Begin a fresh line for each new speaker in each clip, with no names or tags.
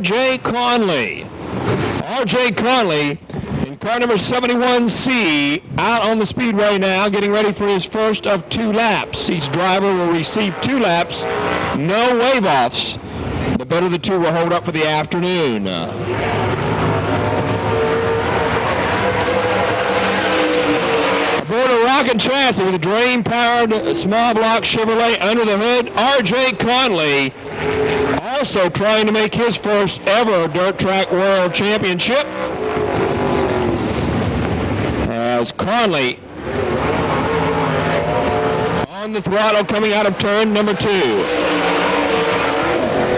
R.J. Conley. R.J. Conley in car number 71C out on the Speedway now, getting ready for his first of 2 laps. Each driver will receive 2 laps, no wave-offs. The better of the 2 will hold up for the afternoon. Aboard a rocket chassis with a drain-powered small block Chevrolet under the hood, R.J. Conley, also trying to make his first ever Dirt Track World Championship. As Conley on the throttle coming out of turn number 2.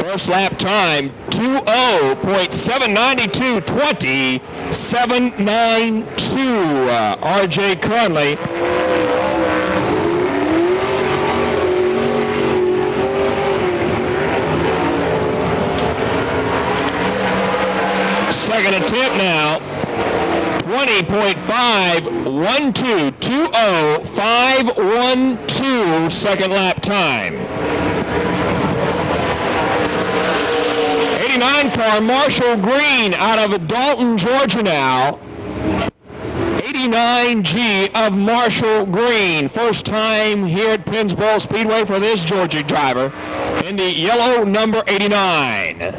First lap time, 2:0.792.20, 792. R.J. Conley. Second attempt now, 20.512, 2:05.12 second lap time. 89 car Marshall Green out of Dalton, Georgia now. 89G of Marshall Green. First time here at Pennsboro Speedway for this Georgia driver in the yellow number 89.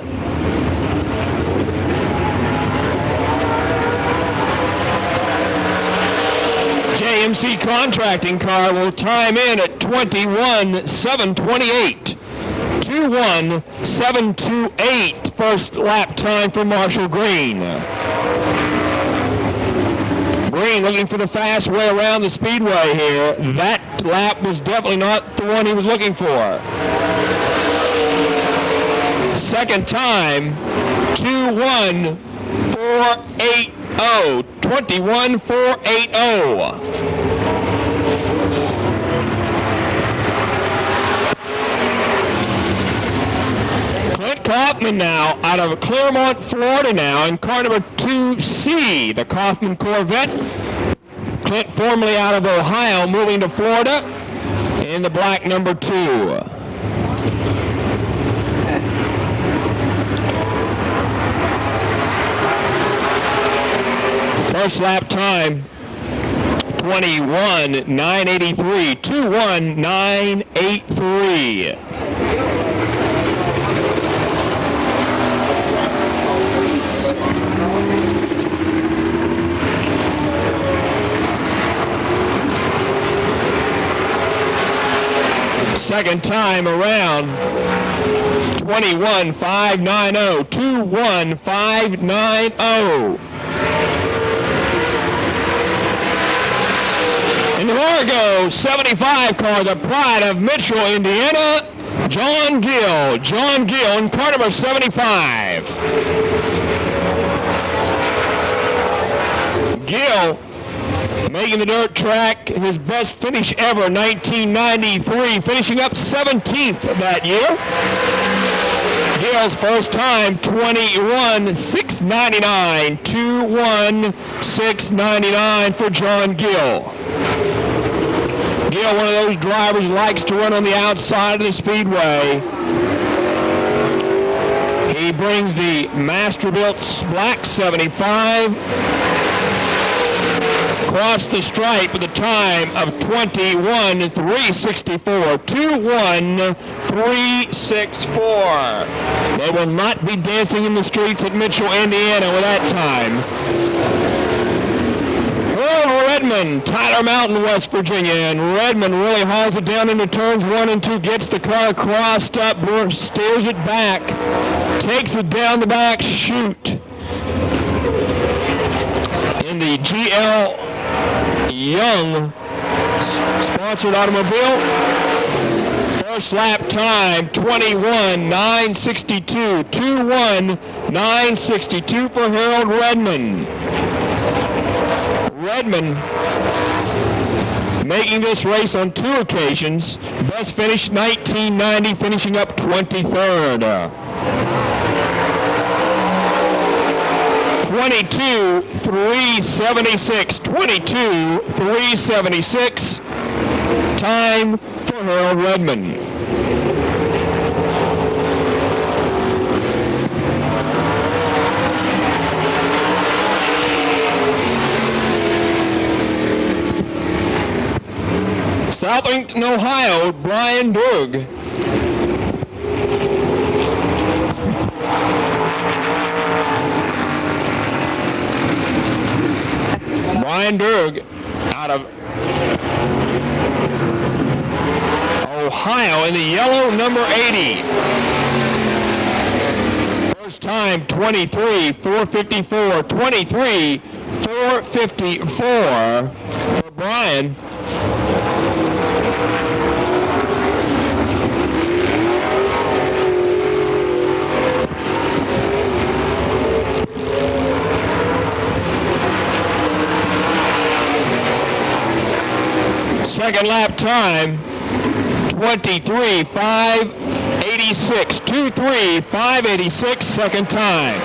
JMC Contracting car will time in at 21.728. 21.728 first lap time for Marshall Green. Green looking for the fast way around the Speedway here. That lap was definitely not the one he was looking for. Second time, 21.480. 21.480. Kaufman now out of Claremont, Florida now in car number 2C, the Kaufman Corvette. Clint formerly out of Ohio, moving to Florida in the black number 2. First lap time, 21.983, 21.983. Second time around, 21.590, 21.590. In the Largo 75 car, the pride of Mitchell, Indiana, John Gill. John Gill in car number 75. Gill making the dirt track his best finish ever, 1993, finishing up 17th that year. Gill's first time, 21.699, 21.699 for John Gill. Gill, one of those drivers who likes to run on the outside of the Speedway. He brings the Masterbuilt Black 75 across the stripe with a time of 21.364, 21.364. They will not be dancing in the streets at Mitchell, Indiana with that time. Redmond, Tyler Mountain, West Virginia, and Redmond really hauls it down into turns 1 and 2, gets the car crossed up, steers it back, takes it down the back chute in the GL Young sponsored automobile. First lap time, 21.962, 21.962 for Harold Redmond. Redmond making this race on 2 occasions. Best finish 1990, finishing up 23rd. 22.376, 22.376 time for Harold Redmond. Southington, Ohio, Brian Durg. Brian Durg out of Ohio in the yellow number 80. First time 23-454, 23-454 for Brian. Second lap time, 23-586, 23-586, second time.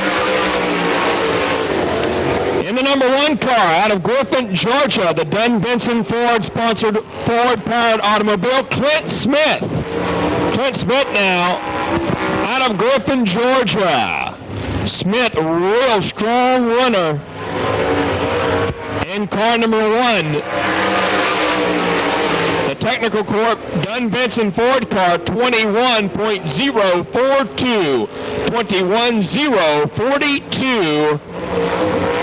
In the number 1 car, out of Griffin, Georgia, the Dunn Benson Ford-sponsored Ford-powered automobile, Clint Smith. Clint Smith now, out of Griffin, Georgia. Smith, a real strong runner in car number 1. Technical Corp Dunn Benson Ford car 21.042, 21.042.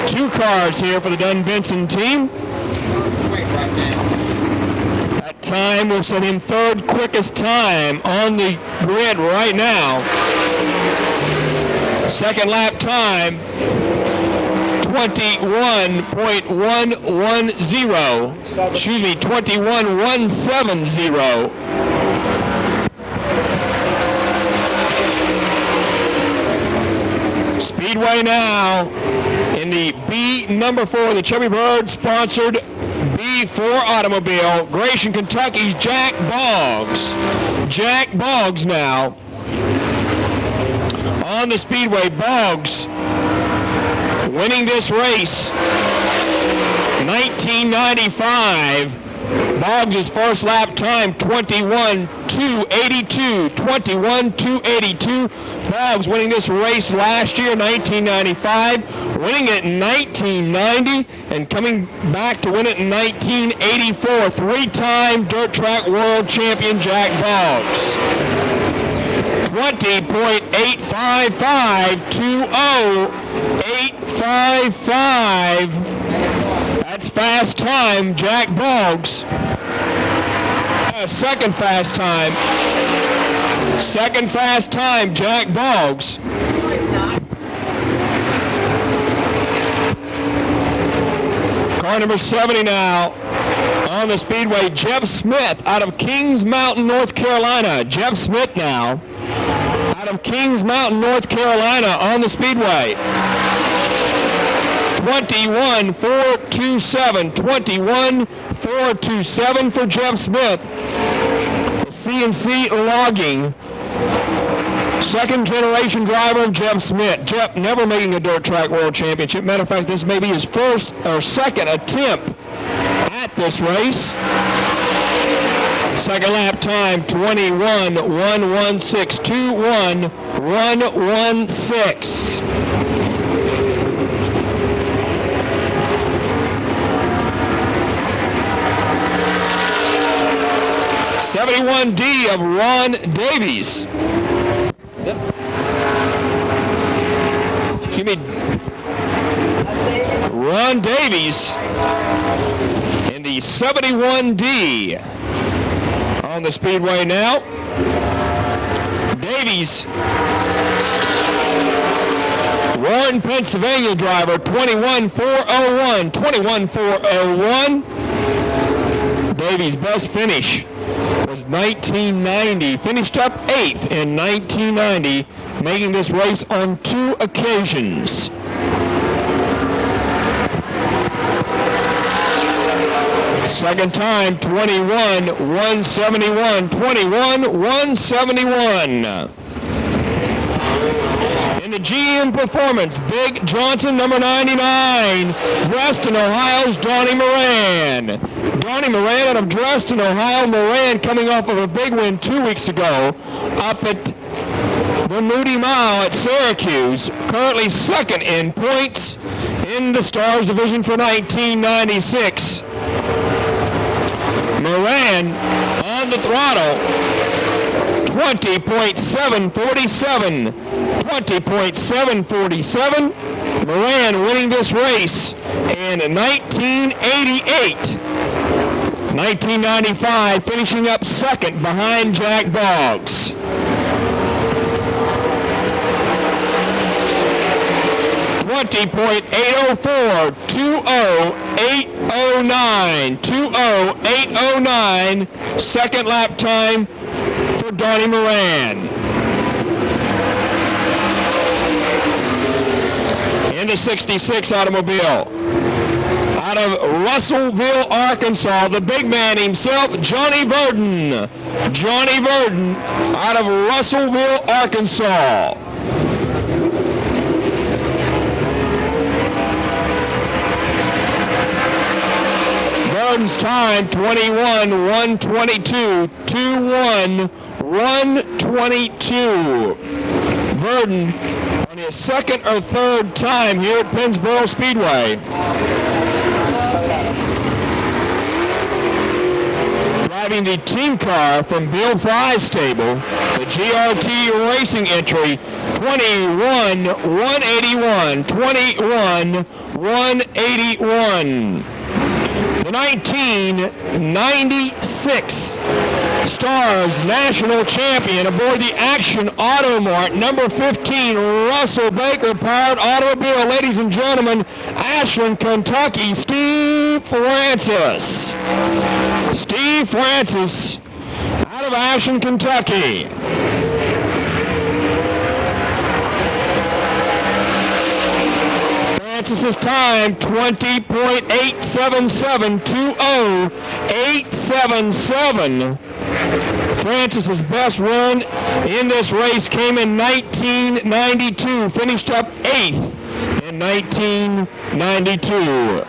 2 cars here for the Dunn Benson team. That time will set him 3rd quickest time on the grid right now. Second lap time, 21.110. Excuse me, 21.170. Speedway now in the B number 4, the Chevy Bird sponsored B4 automobile, Gratian, Kentucky's Jack Bogs. Jack Bogs now on the Speedway. Bogs winning this race, 1995. Boggs' first lap time, 21.282, 21.282. Boggs winning this race last year, 1995, winning it in 1990, and coming back to win it in 1984. 3-time dirt track world champion Jack Boggs. 20.855, 855. That's fast time, Jack Boggs. Second fast time. Second fast time, Jack Boggs. Car number 70 now on the Speedway, Jeff Smith out of Kings Mountain, North Carolina. Jeff Smith now out of Kings Mountain, North Carolina on the Speedway. 21.427, 21.427 for Jeff Smith. CNC Logging, second generation driver of Jeff Smith. Jeff never making a dirt track world championship. Matter of fact, this may be his first or second attempt at this race. Second lap time, 21.116, 21.116. 71D of Ron Davies. Give me Ron Davies in the 71D on the Speedway now. Davies, Warren, Pennsylvania driver, 21.401, 21.401. Davies' best finish was 1990. Finished up 8th in 1990, making this race on 2 occasions. Second time, 21.171, 21.171. In the GM Performance, Big Johnson, number 99, Dresden, Ohio's Donnie Moran. Donnie Moran out of Dresden, Ohio. Moran coming off of a big win 2 weeks ago up at the Moody Mile at Syracuse. Currently second in points in the Stars Division for 1996. Moran on the throttle. 20.747. 20.747. Moran winning this race in 1988. 1995 finishing up second behind Jack Boggs. 20.804, 20809, 20809, second lap time for Donnie Moran. In the 66 automobile. Out of Russellville, Arkansas, the big man himself, Johnny Burden. Johnny Burden out of Russellville, Arkansas. Burden's time, 21:122, 21:122. Burden on his second or third time here at Pennsboro Speedway. Driving the team car from Bill Fry's stable, the GRT Racing entry, 21:181, 21:181. The 1996 Stars National Champion aboard the Action Automart, number 15, Russell Baker powered automobile. Ladies and gentlemen, Ashland, Kentucky, Steve Francis. Steve Francis out of Ashland, Kentucky. Francis's time, 20.877, 20877. Francis's best run in this race came in 1992, finished up 8th in 1992.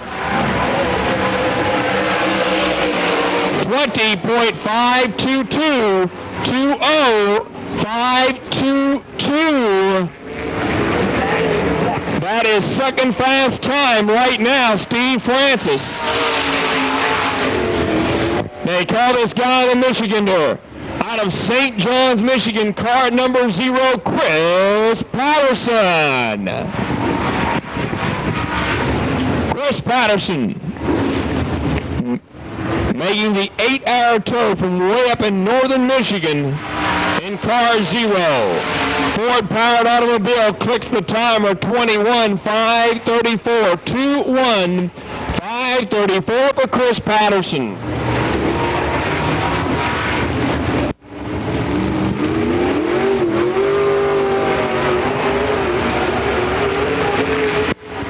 20.522, 20522. That is second fast time right now, Steve Francis. They call this guy the Michigander. Out of St. John's, Michigan, car number 0, Chris Patterson. Chris Patterson making the 8-hour tow from way up in northern Michigan in car 0. Ford-powered automobile clicks the timer, 21:534, 21:534 for Chris Patterson.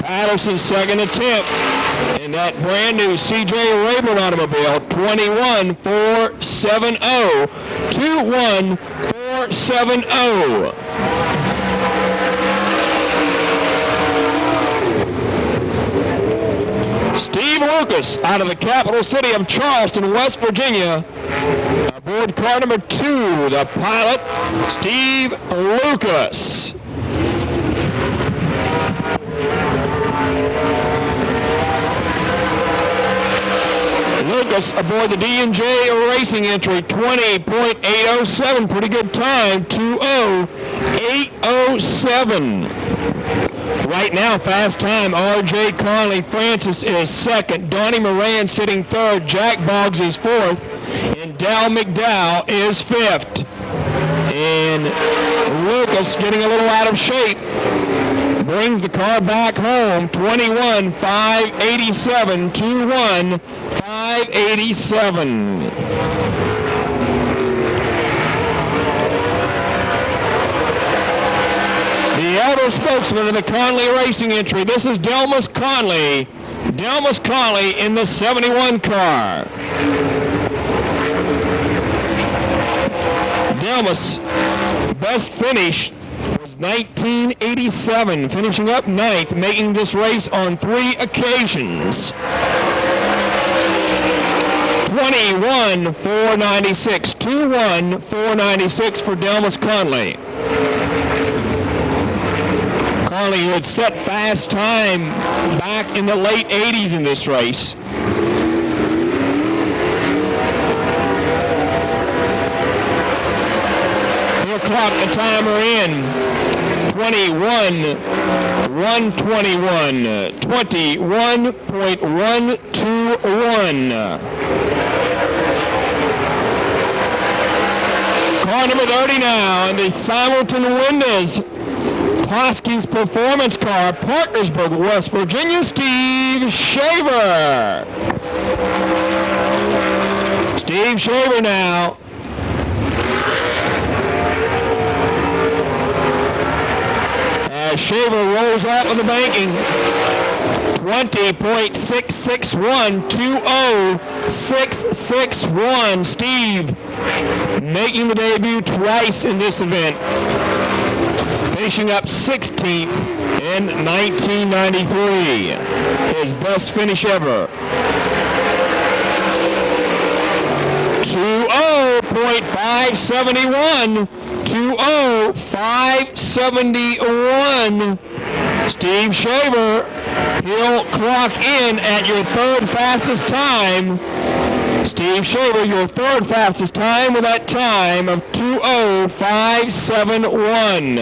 Patterson's second attempt in that brand new CJ Reburn automobile, 21:470, 21:470. Steve Lucas out of the capital city of Charleston, West Virginia, aboard car number 2, the pilot, Steve Lucas. Lucas aboard the D&J Racing entry, 20.807, pretty good time, 20807. Right now, fast time, R.J. Conley Francis is second, Donnie Moran sitting third, Jack Boggs is fourth, and Dal McDowell is fifth. And Lucas getting a little out of shape. Brings the car back home, 21:587, 21:587. The elder spokesman of the Conley Racing entry, this is Delmas Conley. Delmas Conley in the 71 car. Delmas, best finish was 1987, finishing up 9th, making this race on 3 occasions. 21:496, 21:496 for Delmas Conley. Conley, who had set fast time back in the late 80s in this race. clock the timer in. 21:121. 21.121. Car number 30 now in the Simonton Windows Hoskins Performance Car, Parkersburg, West Virginia, Steve Shaver. Steve Shaver now. As Shaver rolls off of the banking. 20.661, 20661. Steve making the debut twice in this event. Finishing up 16th in 1993. His best finish ever. 20.571. 20571. Steve Shaver, he'll clock in at your third fastest time. Steve Shaver, your third fastest time with that time of 20571.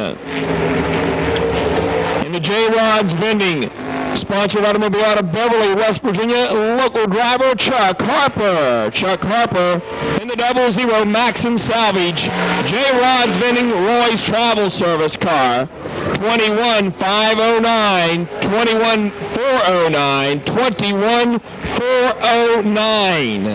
In the J-Rods vending, sponsored automobile out of Beverly, West Virginia, local driver Chuck Harper. Chuck Harper in the 00 Maxon Salvage. J-Rods vending, Roy's Travel Service car. 21,509, 21,409, 21,409.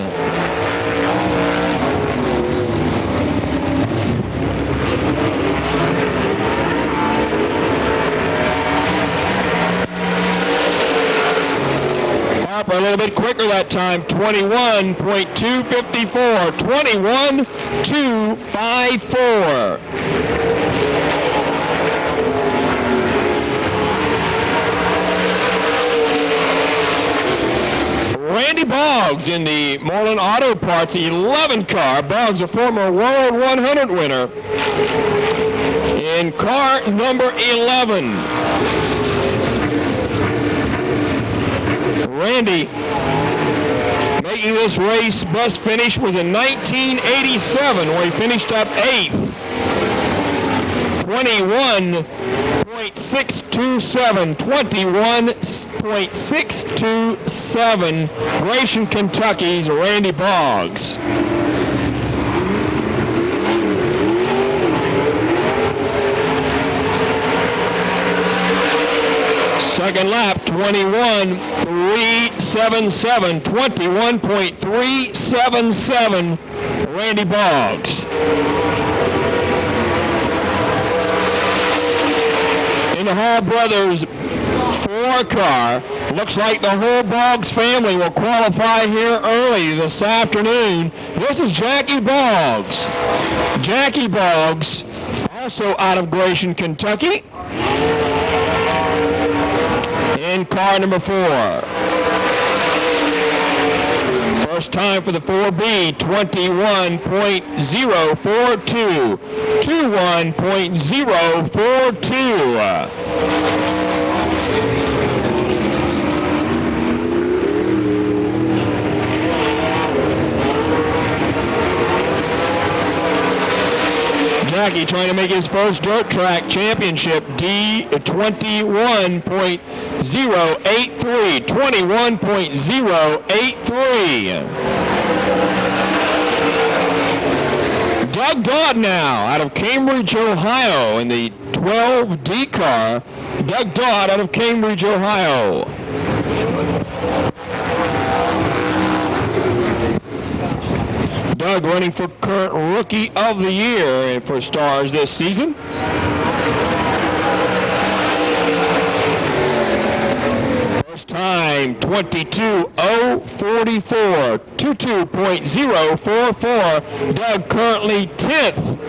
Harper a little bit quicker that time, 21.254, 21.254. Randy Boggs in the Moreland Auto Parts 11 car. Boggs, a former World 100 winner in car number 11. Randy making this race best finish was in 1987 where he finished up 8th. 21.627, 21.627, Gratian, Kentucky's Randy Boggs. Second lap, 21.377, 21.377, Randy Boggs. In the Hall Brothers 4 car, looks like the whole Boggs family will qualify here early this afternoon. This is Jackie Boggs. Jackie Boggs, also out of Gratian, Kentucky, in car number 4. First time for the 4B, 21.042, 21.042. Jackie trying to make his first dirt track championship, D21.083, 21.083. Doug Dodd now out of Cambridge, Ohio in the 12D car. Doug Dodd out of Cambridge, Ohio. Doug running for current Rookie of the Year for Stars this season. First time, 22.044, 22.044. Doug currently 10th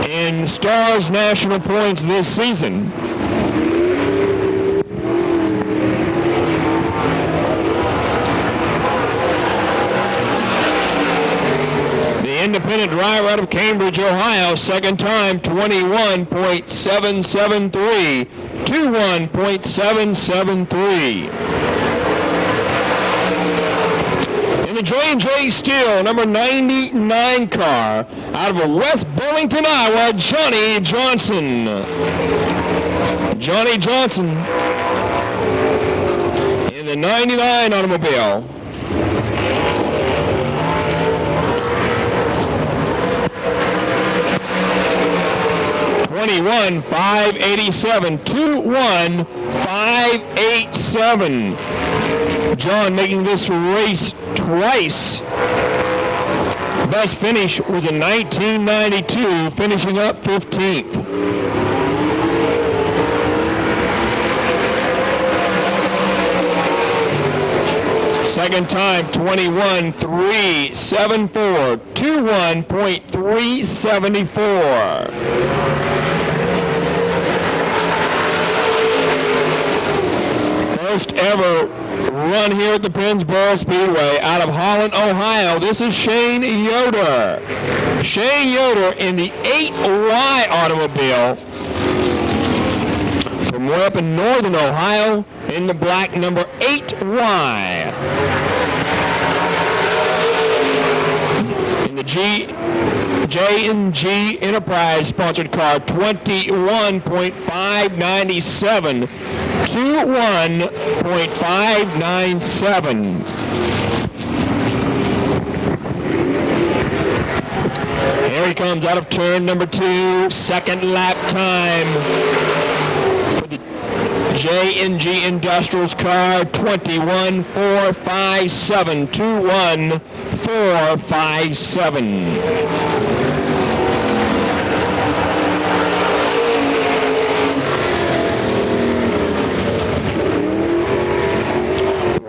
in Stars National Points this season. Independent driver out of Cambridge, Ohio, second time, 21.773, 21.773. In the J&J Steel, number 99 car, out of West Burlington, Iowa, Johnny Johnson. Johnny Johnson in the 99 automobile. $21,587, $21,587. John making this race twice. Best finish was in 1992, finishing up 15th. Second time, 21,374, 21.374. First ever run here at the Pennsboro Speedway out of Holland, Ohio. This is Shane Yoder. Shane Yoder in the 8Y automobile from way up in northern Ohio in the black number 8Y. In the J&G Enterprise sponsored car, 21.597. 21.597. Here he comes out of turn number 2, second lap time for the J&G Industrials car, 21.457, 21.457.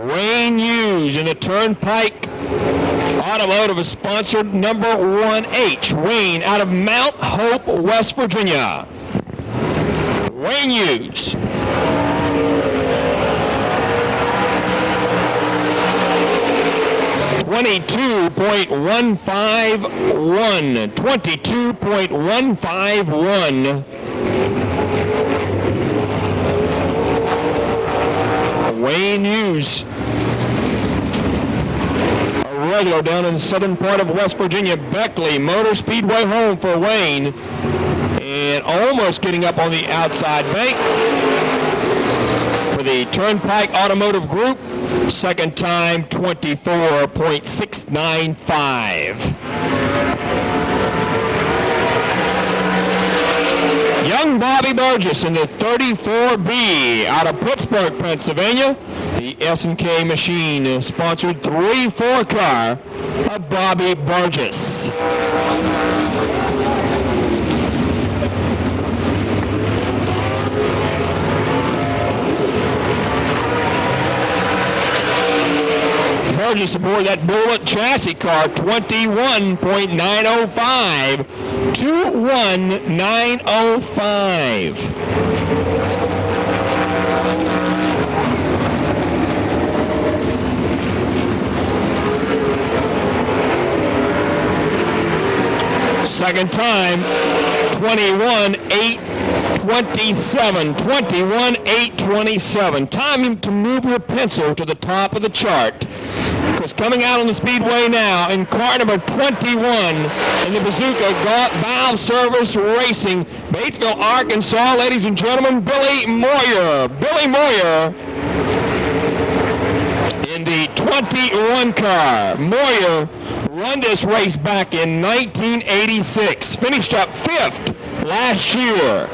Wayne Hughes in the Turnpike Automotive is sponsored number 1H. Wayne out of Mount Hope, West Virginia. Wayne Hughes. $22.151. $22.151. Wayne Hughes, a regular down in the southern part of West Virginia. Beckley Motor Speedway home for Wayne, and almost getting up on the outside bank for the Turnpike Automotive Group. Second time, 24.695. Young Bobby Burgess in the 34B out of Pittsburgh, Pennsylvania. The S&K Machine sponsored 3-4 car of Bobby Burgess. Burgess aboard that Bullet chassis car, 21.905, 21.905. Second time, 21.827, 21.827. Time to move your pencil to the top of the chart. Because coming out on the Speedway now in car number 21 in the Bazooka Valve Service Racing, Batesville, Arkansas, ladies and gentlemen, Billy Moyer. Billy Moyer in the 21 car. Moyer won this race back in 1986. Finished up 5th last year.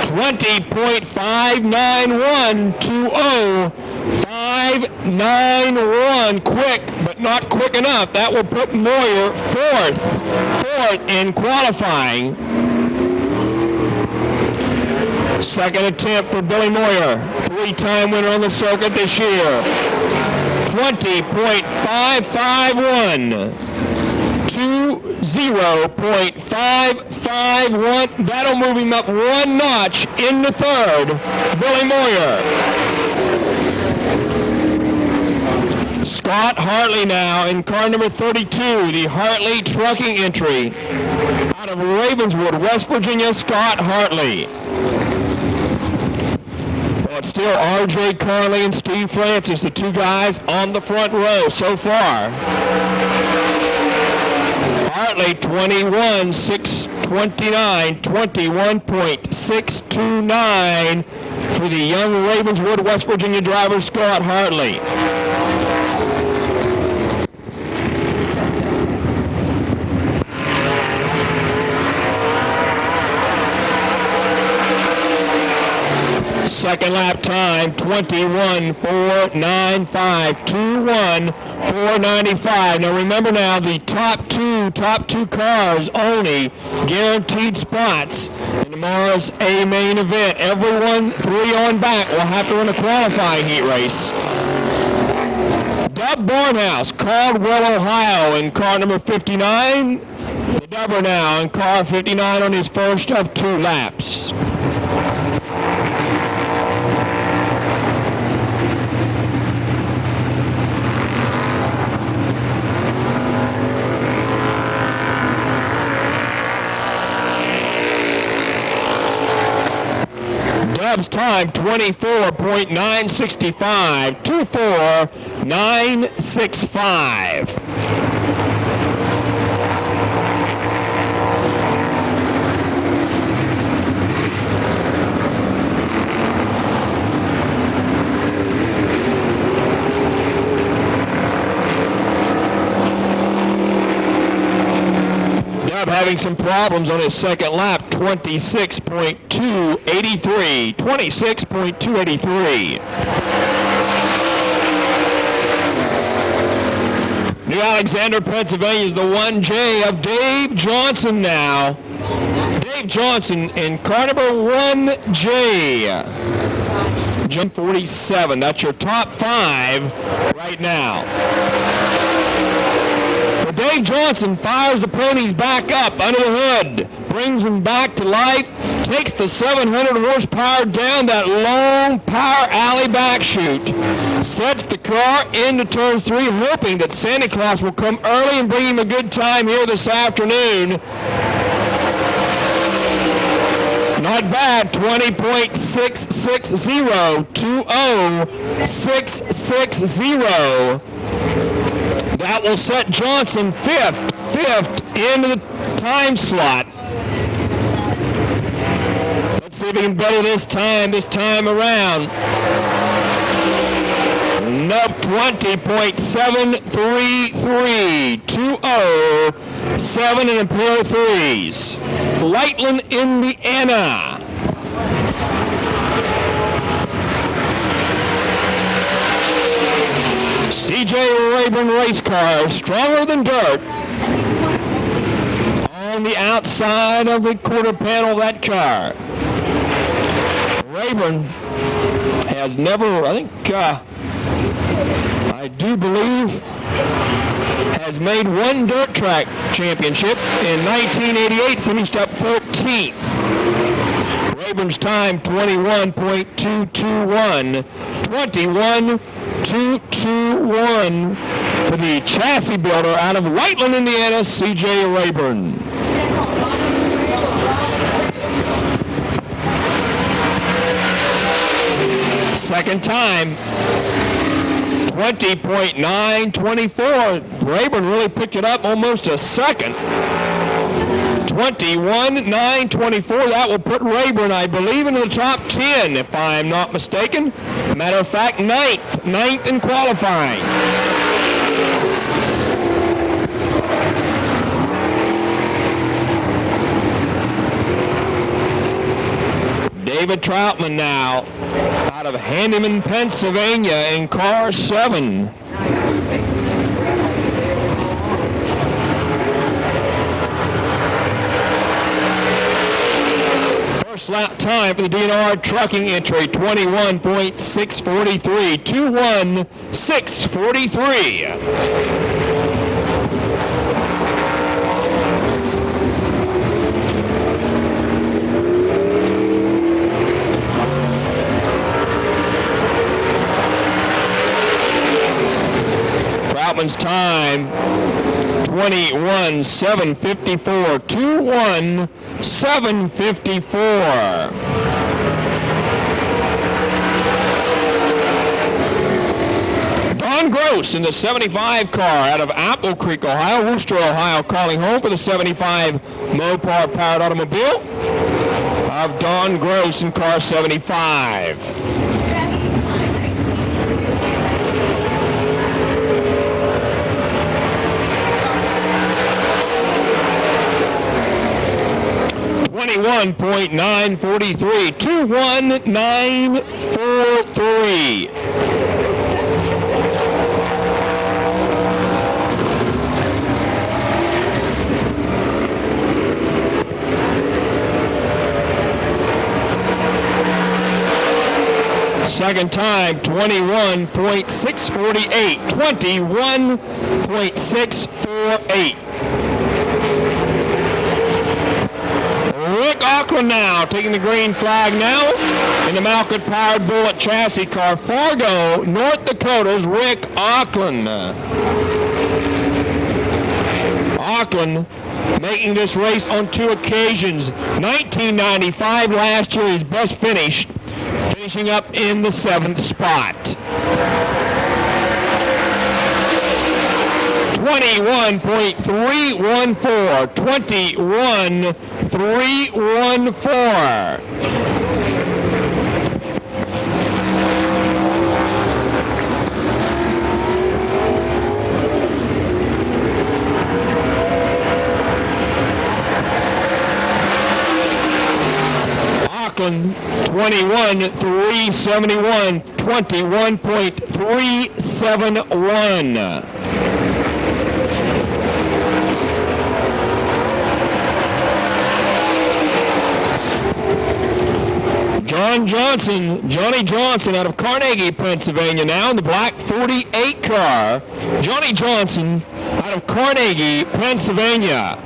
20.59120. 591, quick, but not quick enough. That will put Moyer fourth in qualifying. Second attempt for Billy Moyer, 3-time winner on the circuit this year. 20.551. 20.551. That'll move him up one notch in the third. Billy Moyer. Scott Hartley now in car number 32, the Hartley trucking entry. Out of Ravenswood, West Virginia, Scott Hartley. it's still R.J. Conley and Steve Francis, the two guys on the front row so far. Hartley 21.629, 21.629 for the young Ravenswood, West Virginia driver Scott Hartley. Second lap time, 21.495, 21.495. Now remember now, the top two cars only guaranteed spots in tomorrow's A main event. Everyone 3 on back will have to run a qualifying heat race. Dub Barnhouse, Caldwell, Ohio, in car number 59. The Dubber now in car 59 on his first of 2 laps. Dub's time 24.965, 24.965. Having some problems on his second lap, 26.283, 26.283. New Alexander, Pennsylvania is the 1J of Dave Johnson now. Dave Johnson in car number 1J. Jump 47, that's your top 5 right now. Dave Johnson fires the ponies back up under the hood, brings them back to life, takes the 700 horsepower down that long power alley back chute, sets the car into turns 3, hoping that Santa Claus will come early and bring him a good time here this afternoon. Not bad, 20.660, 20.660. That will set Johnson fifth into the time slot. Let's see if he can better this time around. Nope, 20.733, 207 and a pair of 3s. Lightland, Indiana. C.J. Reburn race car, stronger than dirt. On the outside of the quarter panel of that car. Reburn has never, I do believe, has made one dirt track championship. In 1988, finished up 13th. Reburn's time, 21.221, 21.221 for the chassis builder out of Whiteland, Indiana, C.J. Reburn. Second time, 20.924. Reburn really picked it up almost a second. 21.924. That will put Reburn, I believe, into the top 10, if I'm not mistaken. Matter of fact, ninth in qualifying. David Troutman now out of Handyman, Pennsylvania in car 7. First lap time for the DNR trucking entry, 21.643, 21.643. Troutman's time, 21.754, 21.754. John Gross in the 75 car out of Apple Creek, Ohio, Worcester, Ohio, calling home for the 75 Mopar powered automobile of Don Gross in car 75. $21.943, 21943. Second time, 21.648, 21.648. Rick Auckland now taking the green flag now in the Malcuit powered Bullet chassis car. Fargo, North Dakota's Rick Auckland. Auckland making this race on 2 occasions. 1995 last year, his best finish, finishing up in the 7th spot. 21.314, 21.314. Auckland 21.371, 21.371. Johnny Johnson out of Carnegie, Pennsylvania now in the black 48 car. Johnny Johnson out of Carnegie, Pennsylvania.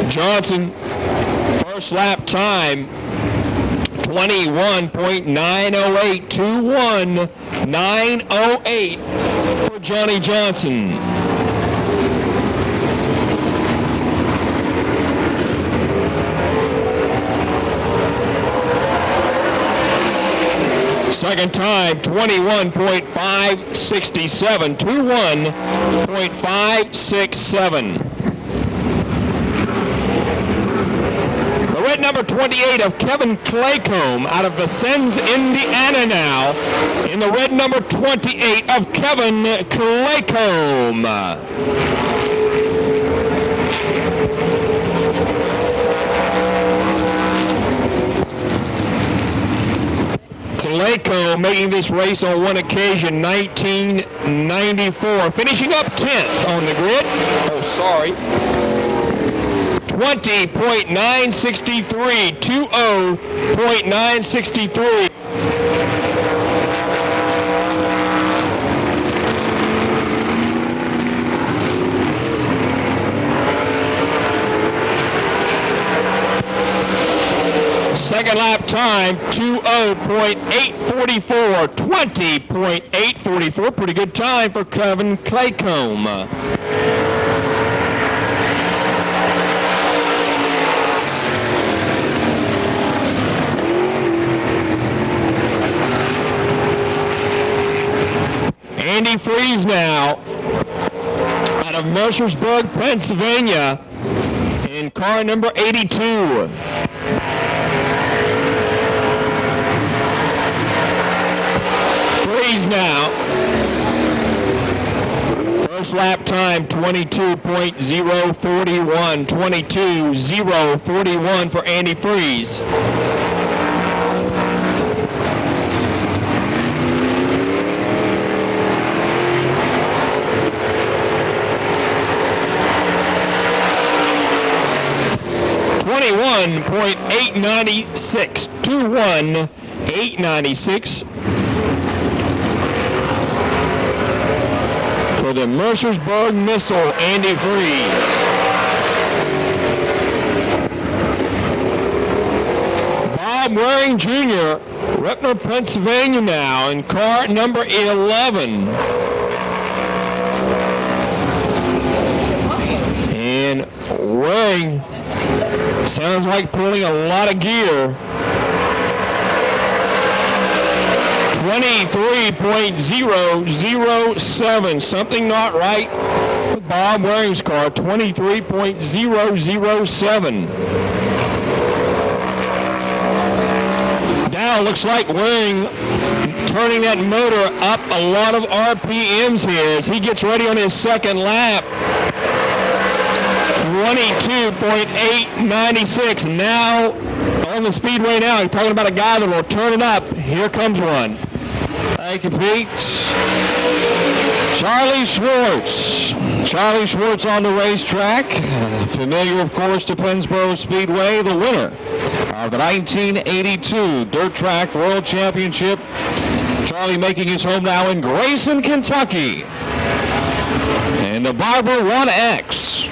Johnson, first lap time, 21.908, 21.908 for Johnny Johnson. Second time, 21.567, 21.567. Red number 28 of Kevin Claycomb out of Vincennes, Indiana now. In the red number 28 of Kevin Claycomb. Claycomb making this race on 1 occasion, 1994. Finishing up 10th on the grid. Oh, sorry. 20.963, 20.963. Second lap time, 20.844, 20.844. Pretty good time for Kevin Claycomb. Andy Freeze now out of Mercersburg, Pennsylvania in car number 82. Freeze now. First lap time 22.041, 22.041 for Andy Freeze. .896, 21.896 for the Mercersburg Missile, Andy Freeze. Bob Waring Jr., Repner, Pennsylvania now in car number 11. And Waring like pulling a lot of gear. 23.007. Something not right with Bob Waring's car. 23.007. Now looks like Waring turning that motor up a lot of RPMs here as he gets ready on his second lap. 22.896. Now on the speedway now. He's talking about a guy that will turn it up. Here comes one. Thank you, Pete. Charlie Schwarz. Charlie Schwarz on the racetrack. Familiar, of course, to Pennsboro Speedway. The winner of the 1982 Dirt Track World Championship. Charlie making his home now in Grayson, Kentucky. And the Barber 1X.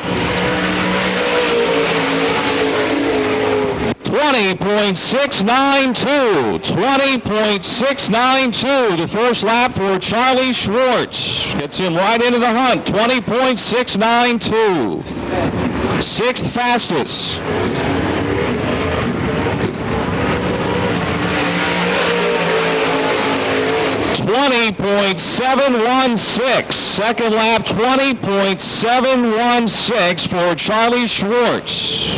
20.692. 20.692. The first lap for Charlie Schwarz. Gets him right into the hunt. 20.692. Sixth fastest. 20.716. Second lap, 20.716 for Charlie Schwarz.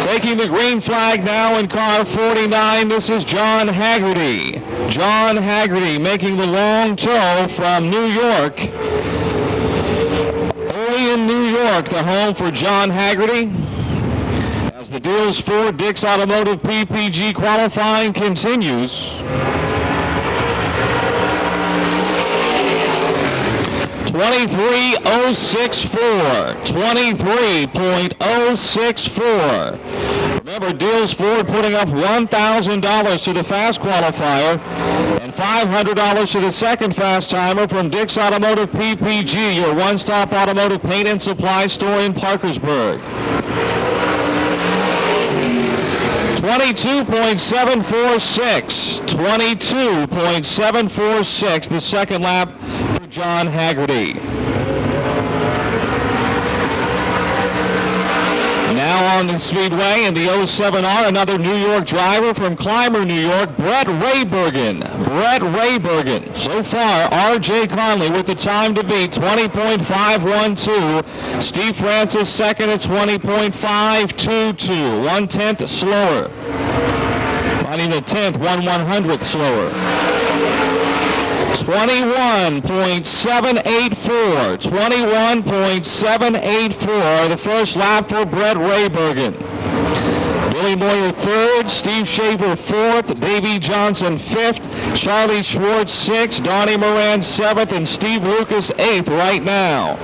Taking the green flag now in car 49, this is John Hagerty. John Hagerty making the long tow from New York. Early in New York, the home for John Hagerty. As the Deals Ford Dix Automotive PPG qualifying continues. 23.064. 23.064. Remember, Deals Ford putting up $1,000 to the fast qualifier and $500 to the second fast timer from Dix Automotive PPG, your one-stop automotive paint and supply store in Parkersburg. 22.746. 22.746, the second lap for John Hagerty. Now on the speedway in the 07R, another New York driver from Clymer, New York, Brett Reburn. Brett Reburn. So far, R.J. Conley with the time to beat, 20.512. Steve Francis second at 20.522. 1/10 slower. Not even a tenth, 1/100th slower. 21.784. 21.784, the first lap for Brett Reburn. Billy Moyer third, Steve Shaver fourth, Davey Johnson fifth, Charlie Schwarz sixth, Donnie Moran seventh, and Steve Lucas eighth right now.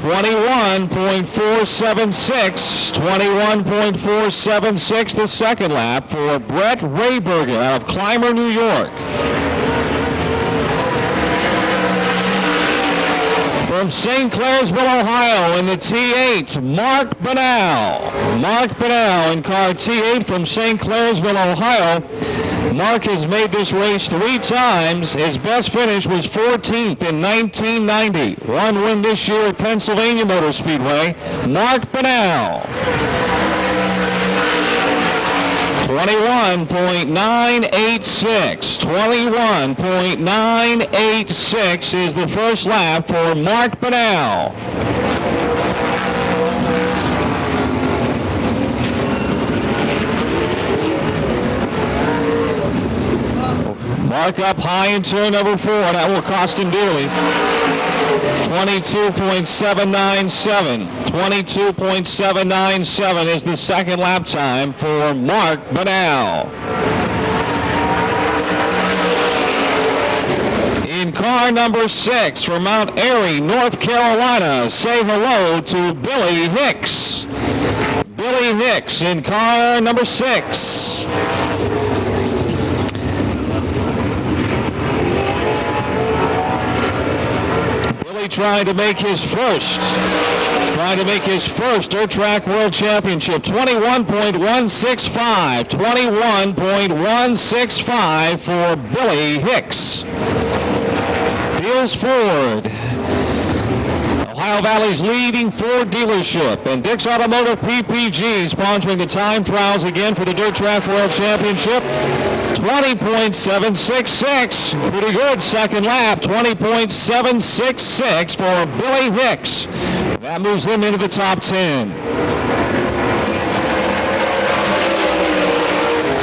21.476. 21.476, the second lap for Brett Reburn out of Clymer, New York. From St. Clairsville, Ohio, in the T8, Mark Banal. Mark Banal in car T8 from St. Clairsville, Ohio. Mark has made this race 3 times. His best finish was 14th in 1990. One win this year at Pennsylvania Motor Speedway. Mark Banal. 21.986. 21.986 is the first lap for Mark Banal. Mark up high in turn number 4. That will cost him dearly. 22.797. 22.797 is the second lap time for Mark Banal. In car number 6 from Mount Airy, North Carolina, say hello to Billy Hicks. Billy Hicks in car number 6. Trying to make his first Dirt Track World Championship. 21.165. 21.165 for Billy Hicks. Deals Ford. Ohio Valley's leading Ford dealership, and Dick's Automotive PPG sponsoring the time trials again for the Dirt Track World Championship. 20.766, pretty good second lap. 20.766 for Billy Hicks. That moves him into the top 10.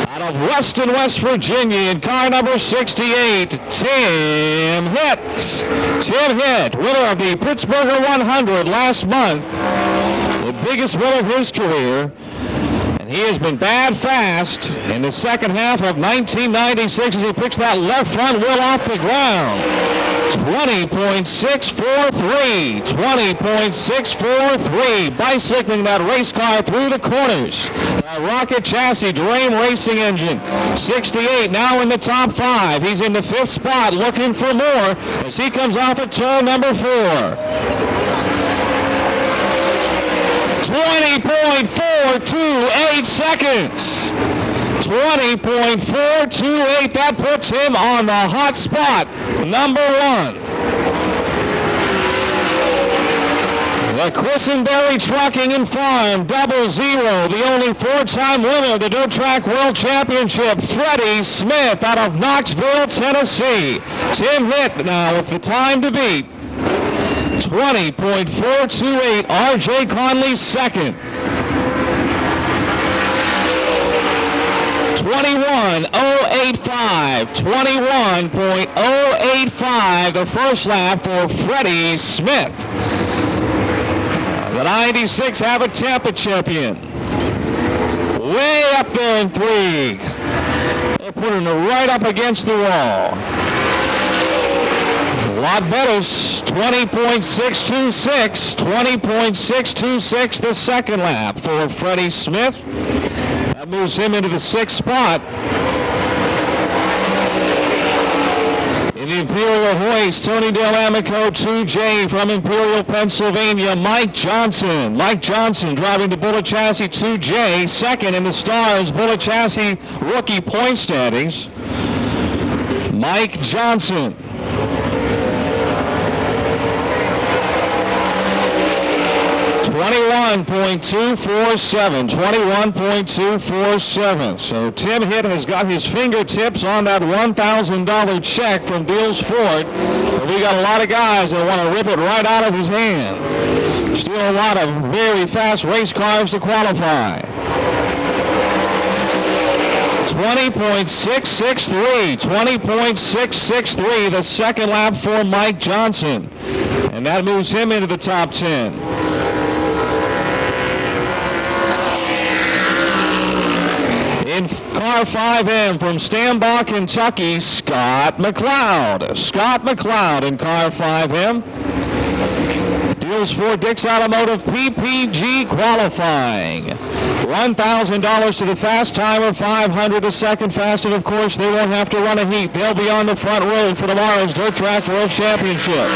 Out of Weston, West Virginia, in car number 68, Tim Hitt. Tim Hitt, winner of the Pittsburgher 100 last month, the biggest win of his career. He has been bad fast in the second half of 1996 as he picks that left front wheel off the ground. 20.643, 20.643, bicycling that race car through the corners. That rocket chassis, Dream Racing engine. 68 now in the top 5. He's in the 5th spot looking for more as he comes off of turn number 4. 20.428 seconds. 20.428. That puts him on the hot spot, number 1. The Quisenberry Trucking and Farm 00, the only 4-time winner of the Dirt Track World Championship, Freddie Smith out of Knoxville, Tennessee. Tim Hitt now with the time to beat. 20.428, R.J. Conley second. 21.085, 21.085, the first lap for Freddie Smith. The 96 Abbott Tampa champion. Way up there in 3. They're putting it right up against the wall. A lot better, 20.626, 20.626 the second lap for Freddie Smith. That moves him into the 6th spot. In the Imperial Hoist, Tony Del Amico 2J from Imperial, Pennsylvania, Mike Johnson. Mike Johnson driving the Bullet Chassis 2J, second in the Stars Bullet Chassis rookie point standings. Mike Johnson. 21.247, 21.247. So Tim Hitt has got his fingertips on that $1,000 check from Deals Ford. But we got a lot of guys that want to rip it right out of his hand. Still a lot of very fast race cars to qualify. 20.663, 20.663, the second lap for Mike Johnson. And that moves him into the top 10. In car 5M from Stambaugh, Kentucky, Scott McLeod. Scott McLeod in car 5M. Deals for Dick's Automotive PPG qualifying. $1,000 to the fast timer, $500 to second fast, and of course they won't have to run a heat. They'll be on the front row for tomorrow's Dirt Track World Championship.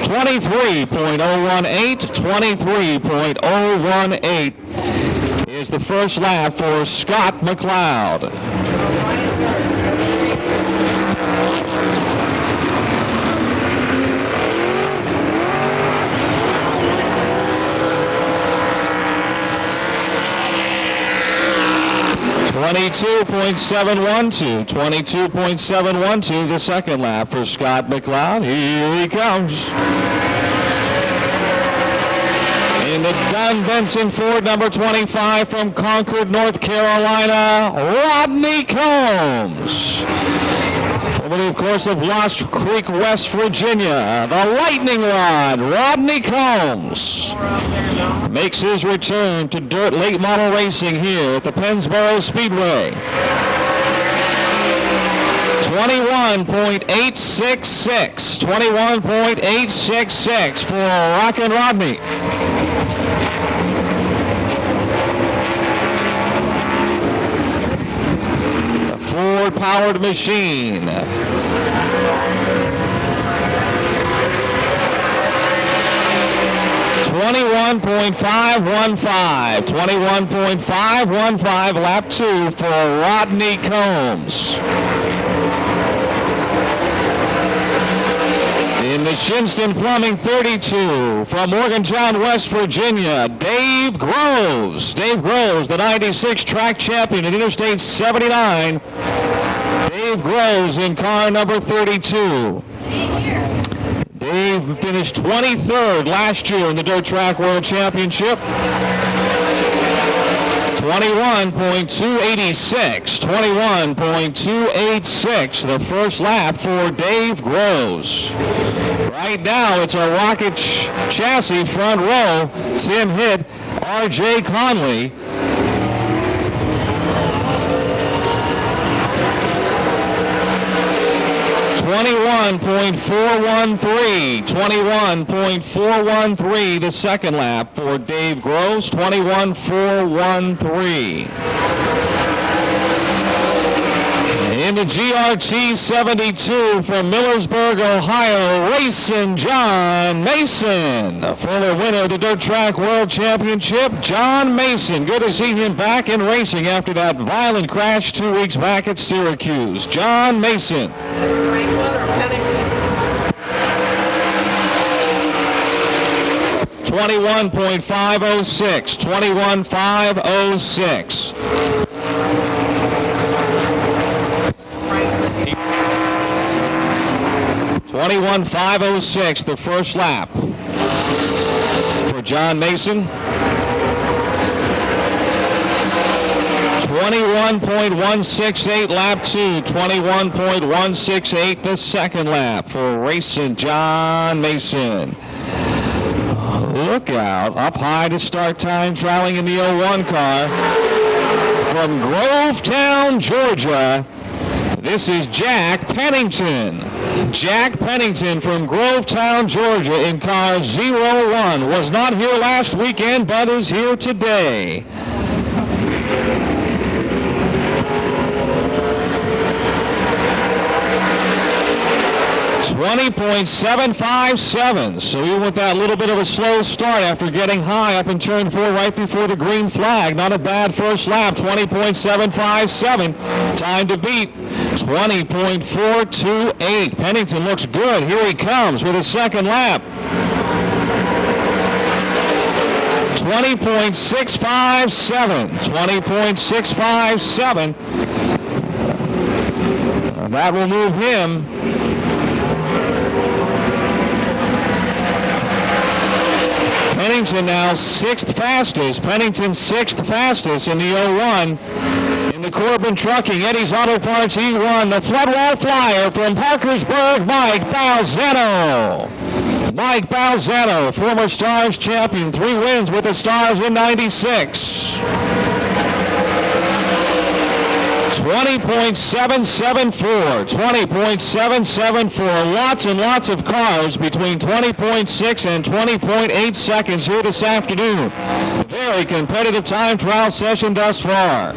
23.018, 23.018 is the first lap for Scott McLeod. .712, the second lap for Scott McLeod. Here he comes. In the Dunn Benson Ford number 25 from Concord, North Carolina, Rodney Combs. Formerly, of course, of Lost Creek, West Virginia, the Lightning Rod, Rodney Combs, makes his return to dirt late model racing here at the Pennsboro Speedway. 21.866, 21.866 for Rockin' Rodney. The Ford-powered machine. 21.515, 21.515, lap 2 for Rodney Combs. the Shinston Plumbing 32. From Morgantown, West Virginia, Dave Groves. Dave Groves, the 96 track champion at Interstate 79. Dave Groves in car number 32. Dave finished 23rd last year in the Dirt Track World Championship. 21.286. 21.286, the first lap for Dave Groves. Right now, it's a rocket chassis front row. Tim hit R.J. Conley. 21.413. 21.413 the second lap for Dave Groves. 21.413. In the GRT 72 from Millersburg, Ohio, racing John Mason, a former winner of the Dirt Track World Championship. John Mason, good to see him back in racing after that violent crash 2 weeks back at Syracuse. John Mason. 21.506. 21.506. 21.506, the first lap for John Mason. 21.168 lap 2. 21.168 the second lap for racing John Mason. Look out, up high to start time, traveling in the 01 car from Grovetown, Georgia. This is Jack Pennington. Jack Pennington from Grovetown, Georgia in car 01. Was not here last weekend, but is here today. 20.757. So even with that little bit of a slow start after getting high up in turn 4 right before the green flag, not a bad first lap. 20.757. Time to beat 20.428. Pennington looks good. Here he comes with a second lap. 20.657. 20.657. That will move him. Pennington now 6th fastest. Pennington 6th fastest in the 01. In the Corbin Trucking, Eddie's Auto Parts E1, the Floodwall Flyer from Parkersburg, Mike Balzano. Mike Balzano, former Stars champion, 3 wins with the Stars in 96. 20.774. 20.774. Lots and lots of cars between 20.6 and 20.8 seconds here this afternoon. Very competitive time trial session thus far.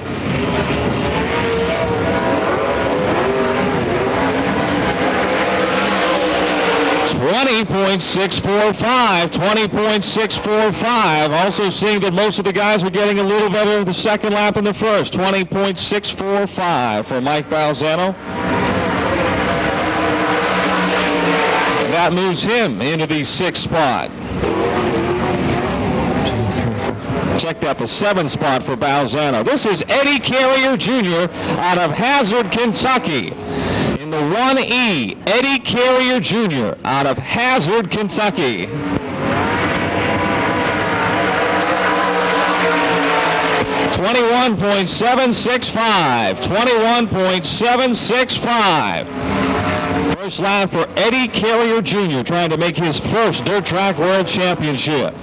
20.645. 20.645. Also seeing that most of the guys are getting a little better in the second lap than the first. 20.645 for Mike Balzano. That moves him into the 6th spot. Checked out the 7th spot for Balzano. This is Eddie Carrier Jr. out of Hazard, Kentucky. In the 1E, Eddie Carrier Jr. out of Hazard, Kentucky. 21.765. 21.765. First lap for Eddie Carrier Jr. trying to make his first Dirt Track World Championship.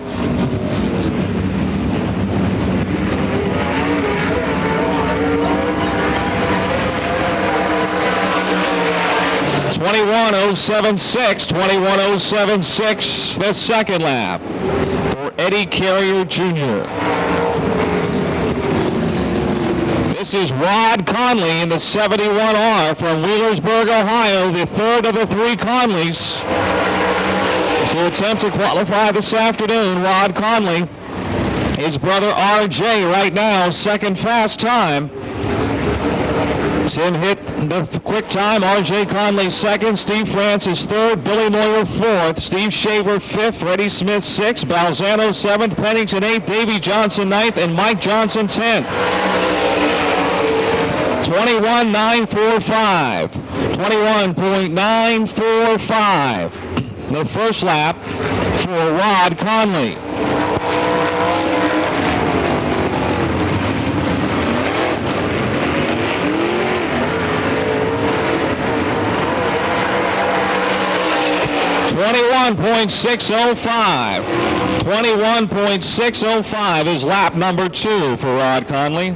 21.076. 21.076 the second lap for Eddie Carrier Jr. This is Rod Conley in the 71R from Wheelersburg, Ohio, the third of the 3 Conleys to attempt to qualify this afternoon. Rod Conley, his brother RJ right now, second fast time. Tim hit the quick time. R.J. Conley second. Steve Francis third. Billy Moyer fourth. Steve Shaver fifth. Freddie Smith sixth. Balzano seventh. Pennington eighth. Davey Johnson ninth. And Mike Johnson 10th. 21.945. 21.945. The first lap for Rod Conley. .605 is lap number 2 for Rod Conley.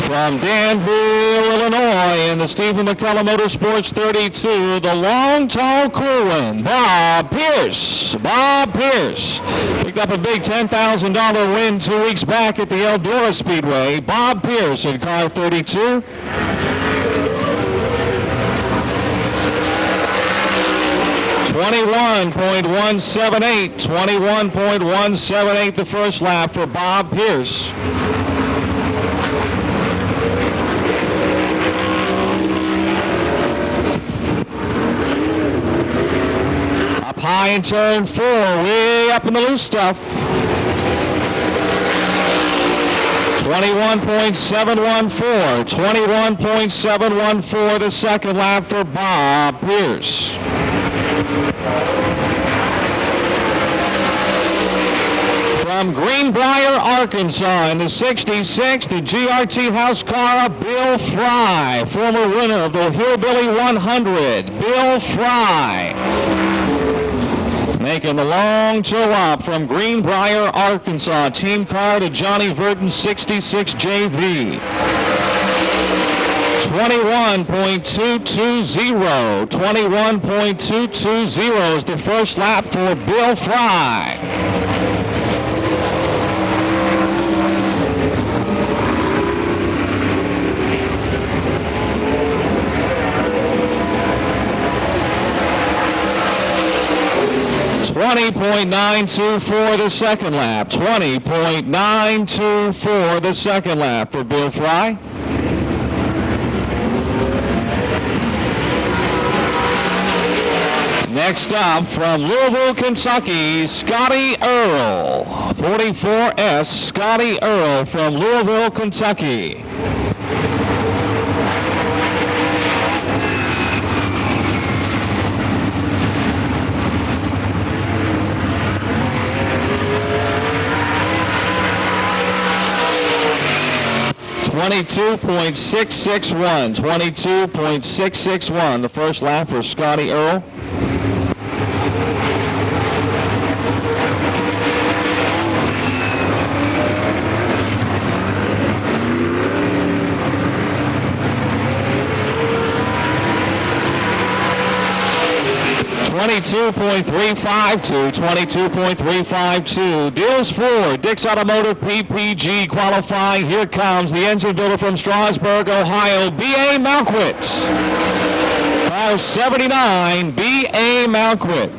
From Danville, Illinois, in the Stephen McCullough Motorsports 32, the long, tall, cool one, Bob Pierce. Bob Pierce picked up a big $10,000 win 2 weeks back at the Eldora Speedway. Bob Pierce in car 32. 21.178 the first lap for Bob Pierce. Up high in turn 4, way up in the loose stuff. 21.714 the second lap for Bob Pierce. From Greenbrier, Arkansas, in the 66, the GRT House car, Bill Fry, former winner of the Hillbilly 100. Bill Fry making the long tow up from Greenbrier, Arkansas. Team car to Johnny Verdon 66 JV. 21.220. 21.220 is the first lap for Bill Fry. .924 the second lap. 20.924 the second lap for Bill Fry. Next up from Louisville, Kentucky, Scotty Earl. 44S, Scotty Earl from Louisville, Kentucky. .22.661, the first lap for Scotty Earl. .22.352. Deals for Dick's Automotive PPG qualifying. Here comes the engine builder from Strasburg, Ohio, B.A. Malcuit. Car 79, B.A. Malcuit.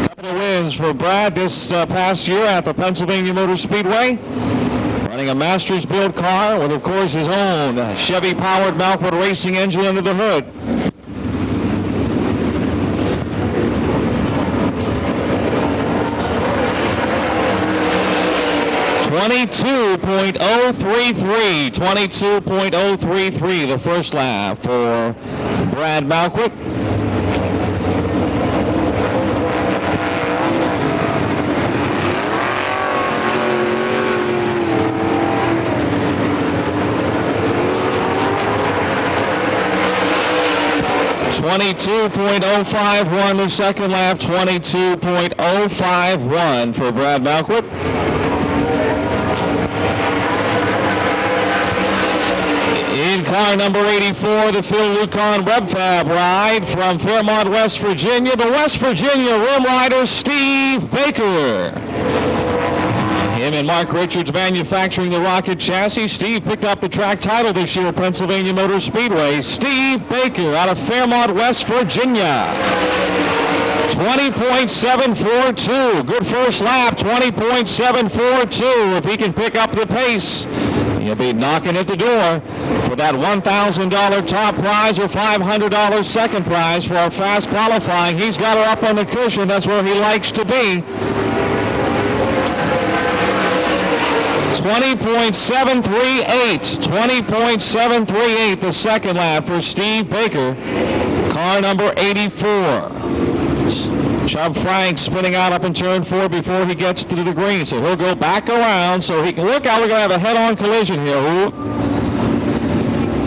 Couple of wins for Brad this past year at the Pennsylvania Motor Speedway. Running a Masters build car with, of course, his own Chevy-powered Malcuit racing engine under the hood. 22.033, the first lap for Brad Malcuit. .22.051 the second lap. 22.051 for Brad Malcuit. In car number 84, the Phil Lucon Web Fab ride from Fairmont, West Virginia, the West Virginia Rim Rider, Steve Baker. Him and Mark Richards manufacturing the rocket chassis. Steve picked up the track title this year at Pennsylvania Motor Speedway. Steve Baker out of Fairmont, West Virginia. 20.742. Good first lap, 20.742. If he can pick up the pace, he'll be knocking at the door for that $1,000 top prize or $500 second prize for our fast qualifying. He's got her up on the cushion. That's where he likes to be. 20.738. 20.738 the second lap for Steve Baker, car number 84. Chubb Frank spinning out up in turn 4 before he gets to the green, so he'll go back around so he can look out. We're going to have a head-on collision here. Ooh.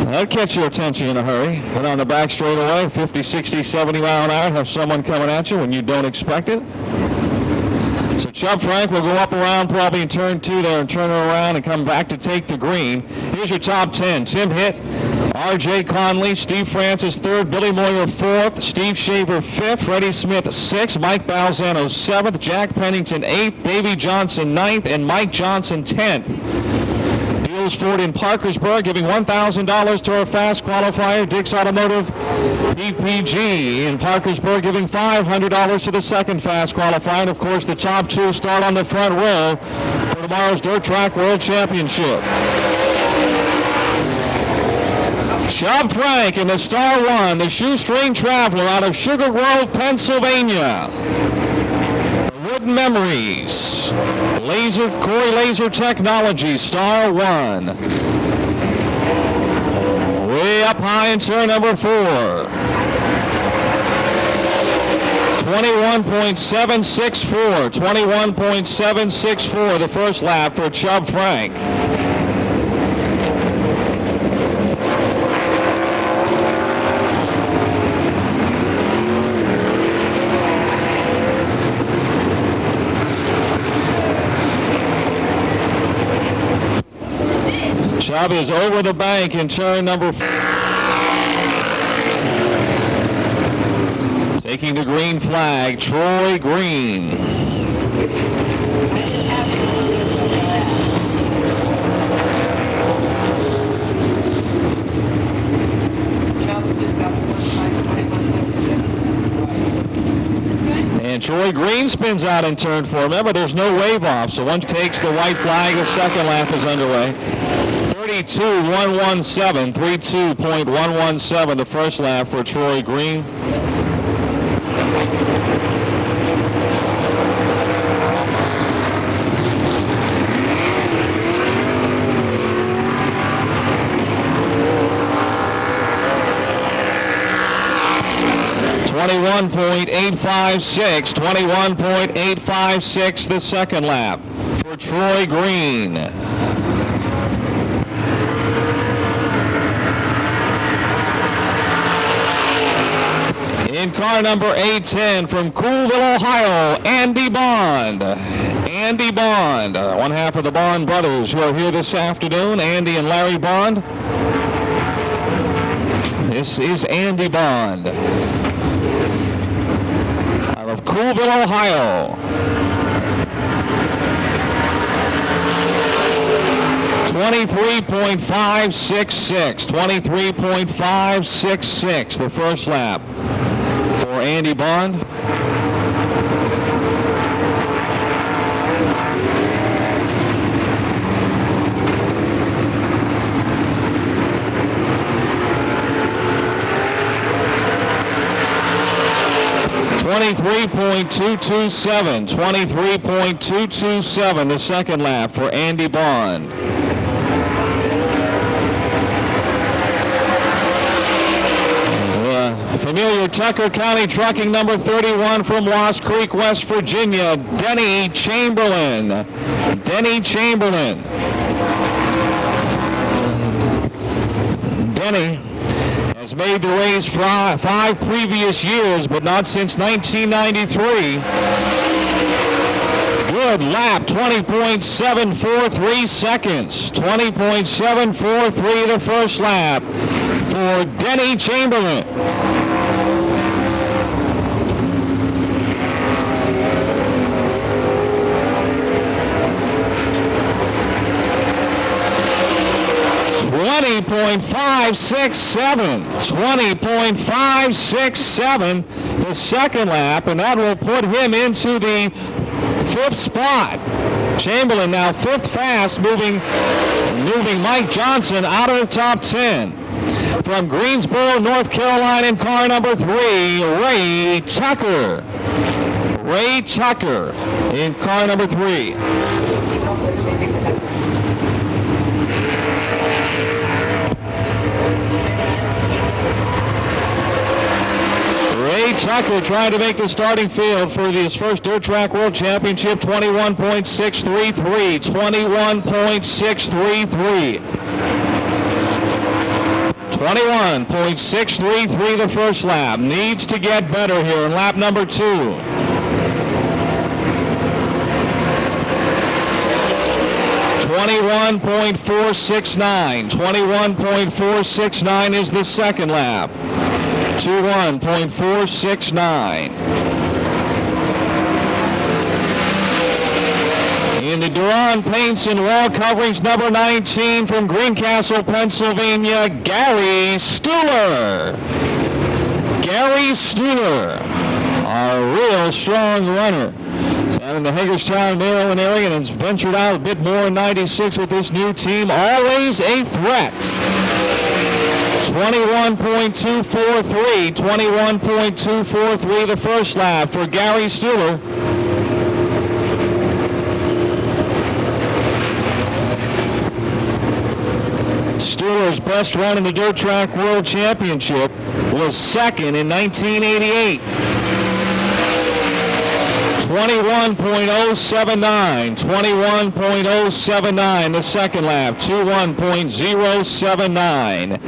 That'll catch your attention in a hurry. Head on the back straightaway, 50, 60, 70 mile an hour, have someone coming at you when you don't expect it. So Chubb Frank will go up around probably in turn 2 there and turn her around and come back to take the green. Here's your top 10. Tim Hitt, R.J. Conley, Steve Francis 3rd, Billy Moyer 4th, Steve Shaver 5th, Freddie Smith 6th, Mike Balzano 7th, Jack Pennington 8th, Davey Johnson 9th, and Mike Johnson 10th. Deals Ford in Parkersburg giving $1,000 to our fast qualifier. Dick's Automotive PPG in Parkersburg giving $500 to the second fast qualifier. And of course the top 2 start on the front row for tomorrow's Dirt Track World Championship. Chubb Frank in the Star 1, the Shoestring Traveler out of Sugar Grove, Pennsylvania. Wooden Memories, Corey Laser Technology, Star 1. Way up high in turn number 4. 21.764, 21.764 the first lap for Chubb Frank. Chubb is over the bank in turn number 4. Taking the green flag, Troy Green. And Troy Green spins out in turn 4. Remember, there's no wave off, so once takes the white flag, the second lap is underway. 32.117, 32.117 the first lap for Troy Green. $21.856 the second lap for Troy Green. In car number 810 from Coolville, Ohio, Andy Bond. Andy Bond, one half of the Bond brothers who are here this afternoon, Andy and Larry Bond. This is Andy Bond out of Coolville, Ohio. 23.566, 23.566 the first lap for Andy Bond. $23.227, 23.227 the second lap for Andy Bond. Familiar Tucker County Trucking number 31 from Lost Creek, West Virginia, Denny Chamberlain. Denny Chamberlain. Denny has made the race five previous years, but not since 1993. Good lap, 20.743 seconds. 20.743 the first lap for Denny Chamberlain. 20.567. 20.567 the second lap, and that will put him into the 5th spot. Chamberlain now 5th fast, moving Mike Johnson out of the top 10. From Greensboro, North Carolina, in car number 3, Ray Tucker. Ray Tucker in car number 3. Ray Tucker trying to make the starting field for his first Dirt Track World Championship. 21.633. 21.633. 21.633 the first lap. Needs to get better here in lap number 2. 21.469. 21.469 is the second lap. 21.469. In the Duran Paints and Wall Coverings number 19 from Greencastle, Pennsylvania, Gary Stuhler. Gary Stuhler, a real strong runner. He's out in the Hagerstown, Maryland area and has ventured out a bit more in 96 with this new team. Always a threat. 21.243. 21.243 the first lap for Gary Stuhler. Stuhler's best run in the Dirt Track World Championship was second in 1988. 21.079. 21.079 the second lap. 21.079.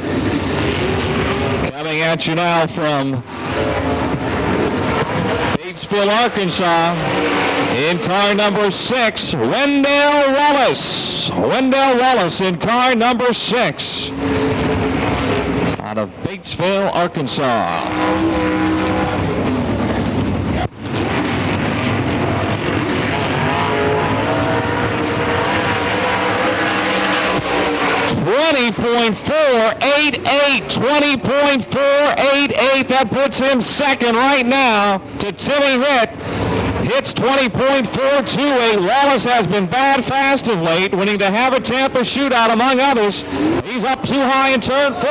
Coming at you now from Batesville, Arkansas, in car number 6, Wendell Wallace. Wendell Wallace in car number 6, out of Batesville, Arkansas. 20.488. 20.488. That puts him second right now to Timmy Hitt. Hits 20.428. Wallace has been bad fast of late, winning the Have a Tampa shootout among others. He's up too high in turn 4.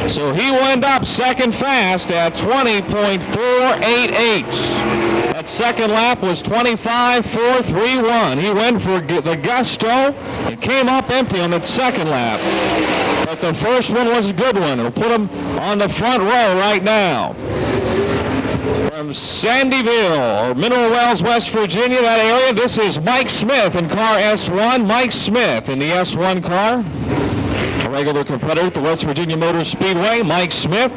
So he wound up second fast at 20.488. That second lap was 25.431. He went for the gusto and came up empty on that second lap. But the first one was a good one. It'll put him on the front row right now. From Sandyville, or Mineral Wells, West Virginia, that area, this is Mike Smith in car S1. Mike Smith in the S1 car. A regular competitor at the West Virginia Motor Speedway, Mike Smith.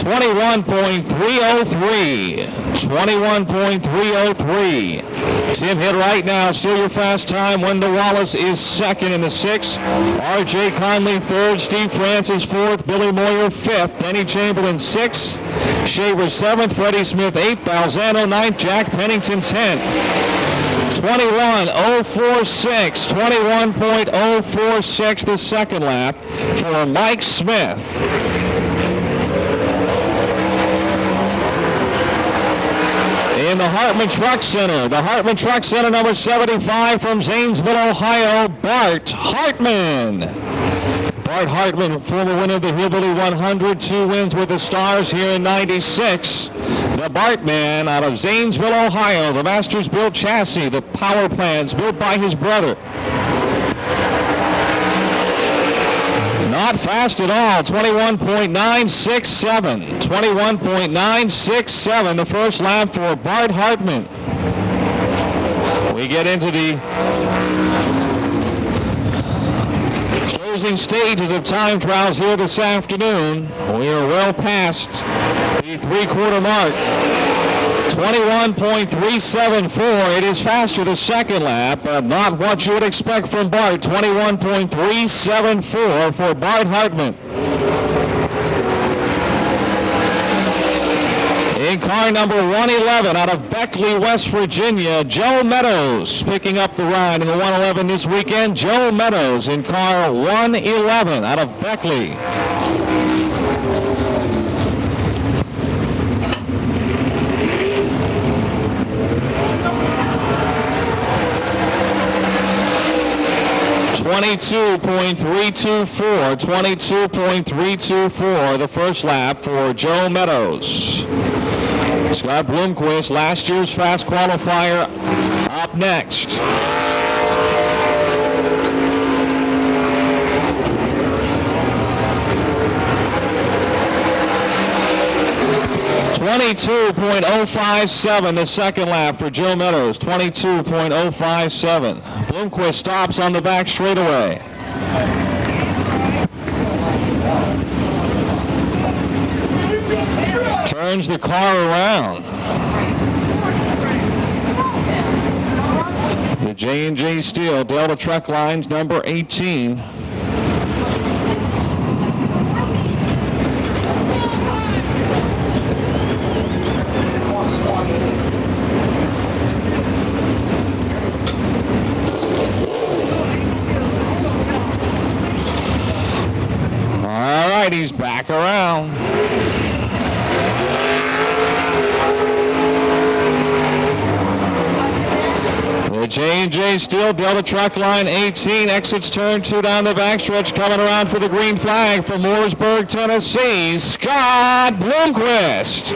21.303. 21.303. Tim Hitt right now, still your fast time. Wendell Wallace is second in the 6th. R.J. Conley 3rd. Steve Francis 4th. Billy Moyer 5th. Denny Chamberlain 6th. Shaver 7th. Freddie Smith 8th. Balzano 9th. Jack Pennington 10th. 21.046. 21.046 the second lap for Mike Smith. In the Hartman Truck Center. The Hartman Truck Center, number 75 from Zanesville, Ohio, Bart Hartman. Bart Hartman, former winner of the Hillbilly 100, 2 wins with the Stars here in 96. The Bartman out of Zanesville, Ohio. The Masters built chassis, the power plants built by his brother. Not fast at all. 21.967. 21.967 the first lap for Bart Hartman. We get into the closing stages of time trials here this afternoon. We are well past the 3/4 mark. 21.374. It is faster the second lap, but not what you would expect from Bart. 21.374 for Bart Hartman. In car number 111 out of Beckley, West Virginia, Joe Meadows picking up the ride in the 111 this weekend. Joe Meadows in car 111 out of Beckley. .324, the first lap for Joe Meadows. Scott Bloomquist, last year's fast qualifier, up next. .22.057, the second lap for Joe Meadows. 22.057. Bloomquist stops on the back straightaway. Turns the car around. The J&J Steel Delta Truck Lines number 18. He's back around. The J&J Steel Delta Truck Line 18 exits turn 2 down the backstretch, coming around for the green flag from Mooresburg, Tennessee, Scott Bloomquist.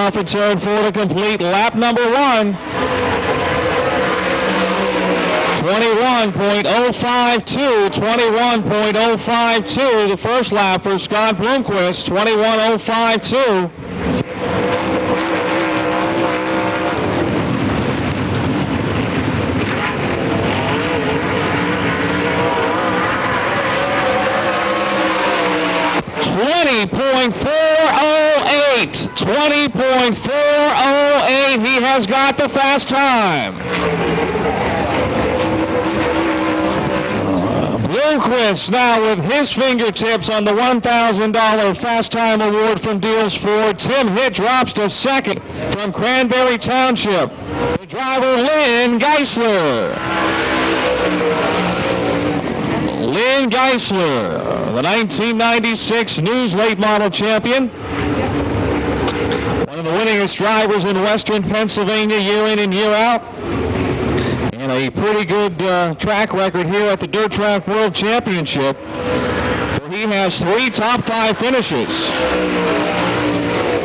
For turn 4 to complete lap number 1. 21.052, 21.052, the first lap for Scott Bloomquist, 21.052. .408, he has got the fast time. Bloomquist now with his fingertips on the $1,000 fast time award from Deals Ford. Tim Hitt drops to second from Cranberry Township. The driver, Lynn Geisler. Lynn Geisler, the 1996 News Late Model champion. One of the winningest drivers in Western Pennsylvania year in and year out. And a pretty good track record here at the Dirt Track World Championship, where he has 3 top 5 finishes.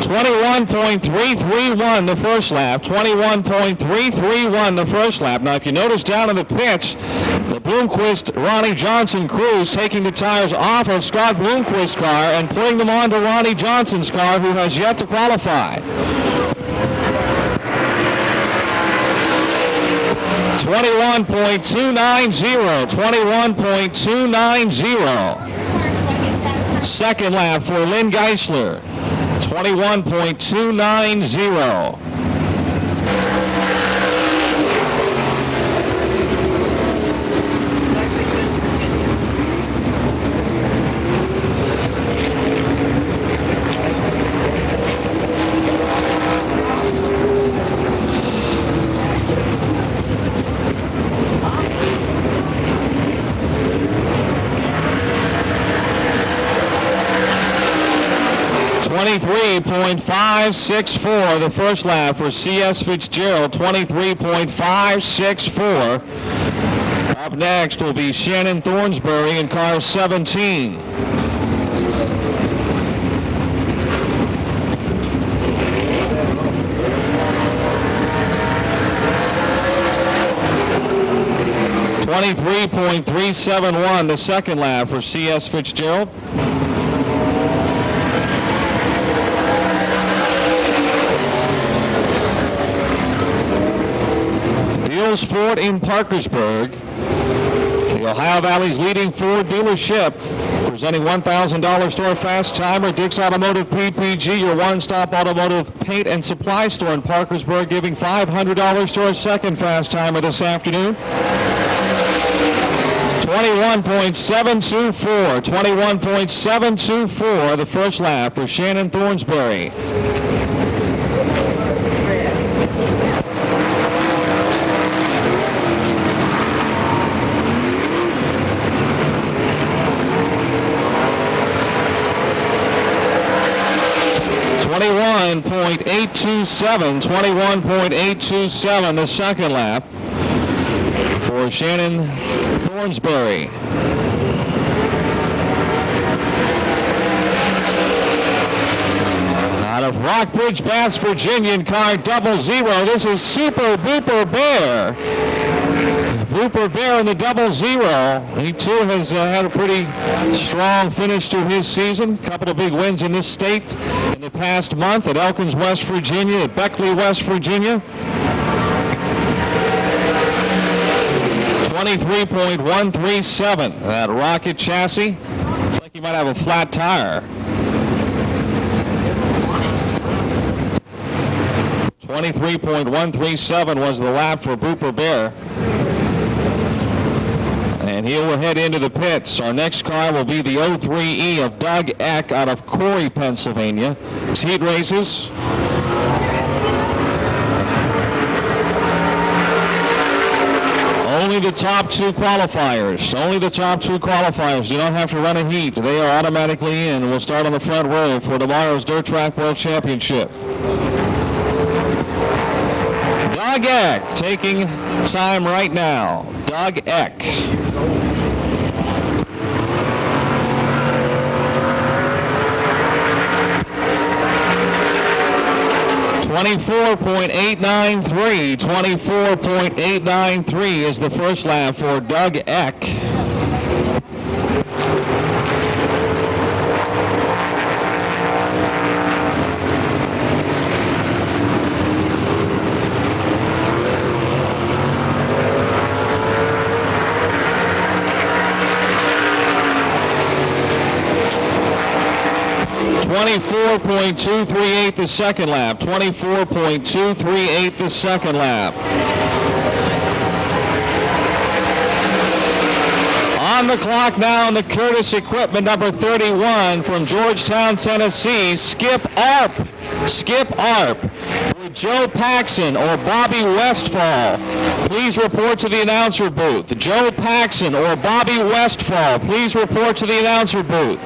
21.331 the first lap, 21.331 the first lap. Now, if you notice down in the pits, the Bloomquist Ronnie Johnson crew is taking the tires off of Scott Bloomquist's car and putting them onto Ronnie Johnson's car, who has yet to qualify. 21.290, 21.290. Second lap for Lynn Geisler. 21.290. .564 the first lap for C.S. Fitzgerald, 23.564. Up next will be Shannon Thornsbury in car 17. .371 the second lap for C.S. Fitzgerald. Ford in Parkersburg, the Ohio Valley's leading Ford dealership, Presenting $1,000 store Fast Timer, Dick's Automotive PPG, your one-stop automotive paint and supply store in Parkersburg, giving $500 store second Fast Timer this afternoon. 21.724, 21.724 the first lap for Shannon Thornsbury. .827 the second lap for Shannon Thornsbury. Out of Rockbridge, Bass, Virginia, in car 00, this is Super Booper Bear. Booper Bear in the 00. He too has had a pretty strong finish to his season. A couple of big wins in this state in the past month at Elkins, West Virginia, at Beckley, West Virginia. 23.137. That rocket chassis. Looks like he might have a flat tire. 23.137 was the lap for Booper Bear. And he will head into the pits. Our next car will be the 03E of Doug Eck out of Corey, Pennsylvania. His heat races. Only the top two qualifiers. Only the top two qualifiers. You don't have to run a heat. They are automatically in. We'll start on the front row for tomorrow's Dirt Track World Championship. Doug Eck taking time right now. Doug Eck. 24.893 is the first lap for Doug Eck. .238 the second lap. 24.238 the second lap. On the clock now in the Cudas equipment, number 31 from Georgetown, Tennessee, Skip Arp. Skip Arp. With Joe Paxson or Bobby Westfall, please report to the announcer booth. Joe Paxson or Bobby Westfall, please report to the announcer booth.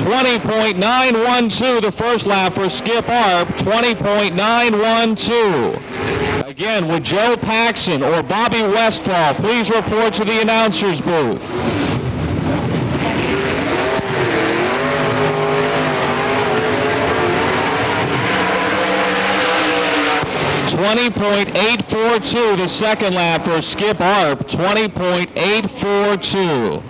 20.912 the first lap for Skip Arp, 20.912. Again, with Joe Paxson or Bobby Westfall, please report to the announcer's booth. .842 the second lap for Skip Arp, 20.842.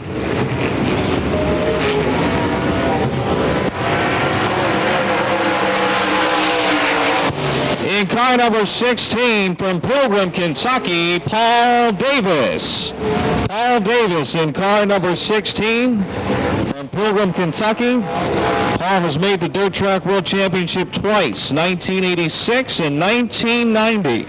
In car number 16 from Pilgrim, Kentucky, Paul Davis. Paul Davis in car number 16 from Pilgrim, Kentucky. Paul has made the Dirt Track World Championship twice, 1986 and 1990.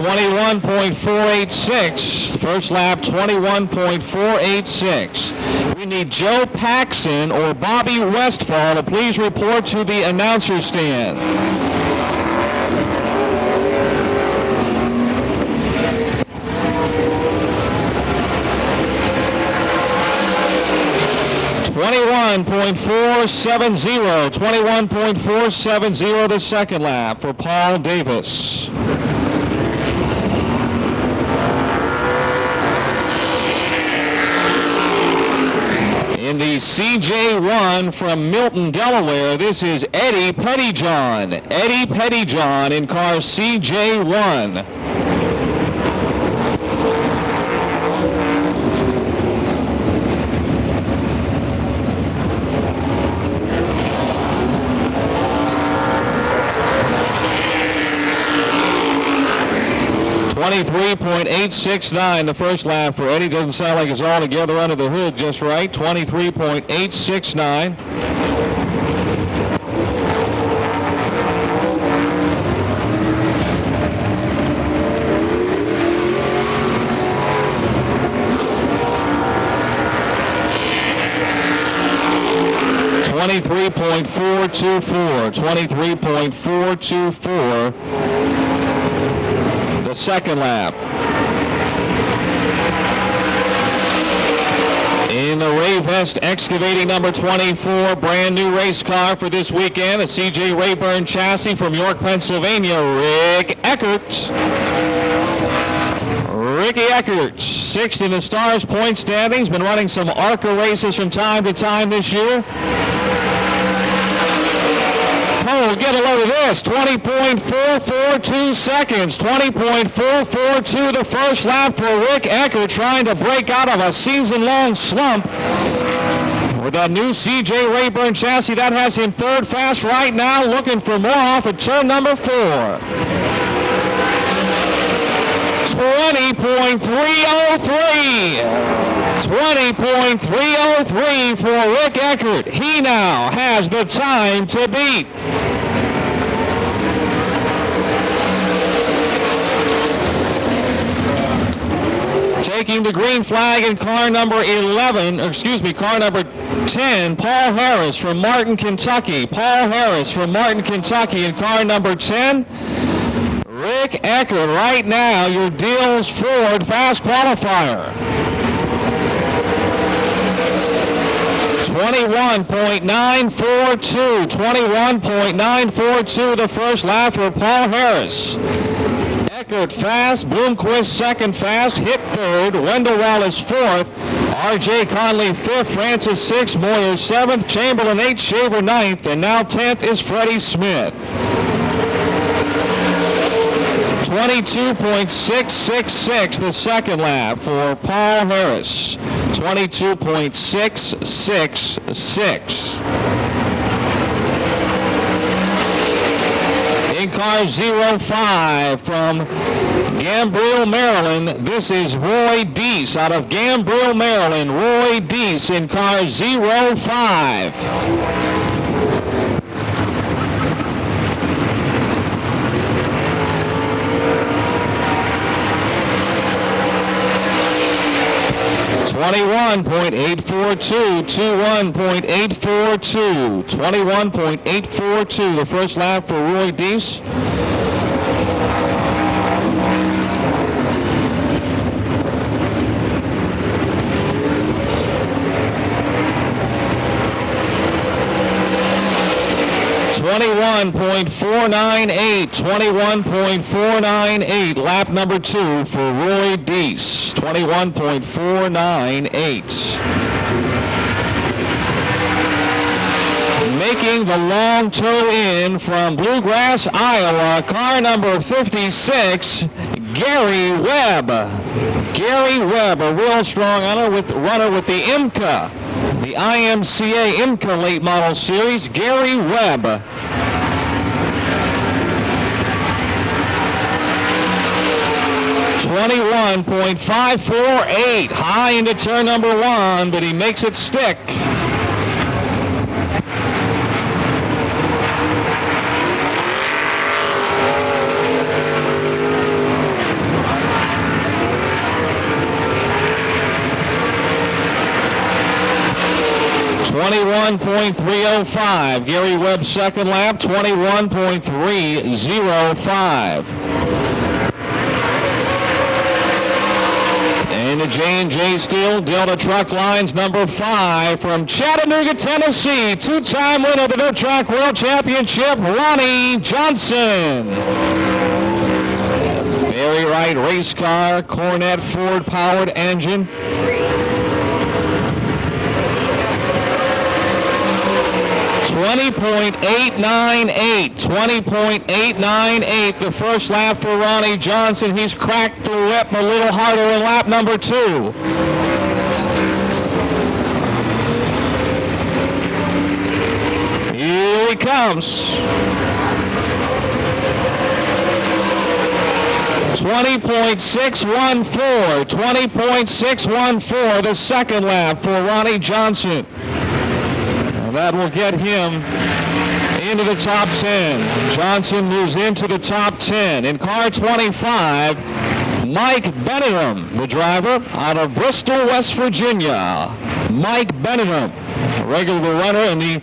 21.486. First lap, 21.486. We need Joe Paxson or Bobby Westfall to please report to the announcer stand. .21.470 the second lap for Paul Davis. In the CJ1 from Milton, Delaware, this is Eddie Pettyjohn. Eddie Pettyjohn in car CJ1. 23.869 the first lap for Eddie. Doesn't sound like it's all together under the hood just right. 23.869. .424 the second lap. In the Rayvest Excavating number 24, brand new race car for this weekend, a CJ Reburn chassis from York, Pennsylvania, Rick Eckert. Ricky Eckert, sixth in the Stars point standings, been running some ARCA races from time to time this year. Oh, get a load of this, 20.442 seconds, 20.442 the first lap for Rick Eckert, trying to break out of a season-long slump with that new CJ Reburn chassis. That has him third fast right now, looking for more off at turn number 4. 20.303. 20.303 for Rick Eckert. He now has the time to beat. Taking the green flag in car number 10, Paul Harris from Martin, Kentucky. Paul Harris from Martin, Kentucky in car number 10. Rick Eckert, right now, your Deals Ford fast qualifier. 21.942. 21.942 the first lap for Paul Harris. Eckert fast, Bloomquist second fast, Hick third, Wendell Wallace fourth, R.J. Conley fifth, Francis sixth, Moyer seventh, Chamberlain eighth, Shaver ninth, and now 10th is Freddie Smith. 22.666 the second lap for Paul Harris. 22.666. In car 05 from Gambriel, Maryland, this is Roy Deese out of Gambriel, Maryland. Roy Deese in car 05. 21.842, 21.842, 21.842 the first lap for Roy Deese. .498, lap number 2 for Roy Deese. 21.498. Making the long tow in from Bluegrass, Iowa, car number 56, Gary Webb. Gary Webb, a real strong runner with the IMCA, the IMCA IMCA late model series. Gary Webb. 21.548, high into turn number 1, but he makes it stick. .305, Gary Webb's second lap, 21.305. And the J&J Steel Delta Truck Lines number 5 from Chattanooga, Tennessee, two-time winner of the Dirt Track World Championship, Ronnie Johnson. Very right race car, Cornet Ford powered engine. 20.898 the first lap for Ronnie Johnson. He's cracked the whip a little harder in lap number 2. Here he comes. 20.614, 20.614 the second lap for Ronnie Johnson. And that will get him into the top 10. Johnson moves into the top 10. In car 25, Mike Benningham, the driver out of Bristol, West Virginia. Mike Benningham, a regular runner in the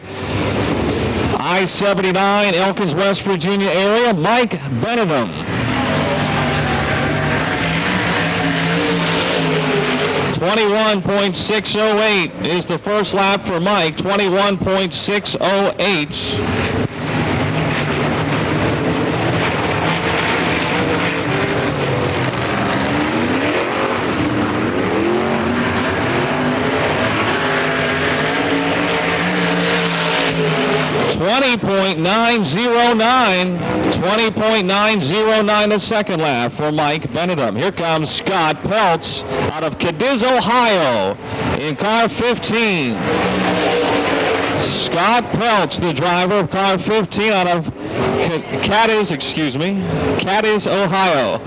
I-79 Elkins, West Virginia area. Mike Benningham. 21.608 is the first lap for Mike. 21.608. $20.909 the second lap for Mike Benningham. Here comes Scott Peltz out of Cudas, Ohio in car 15. Scott Peltz, the driver of car 15 out of Cudas, Ohio.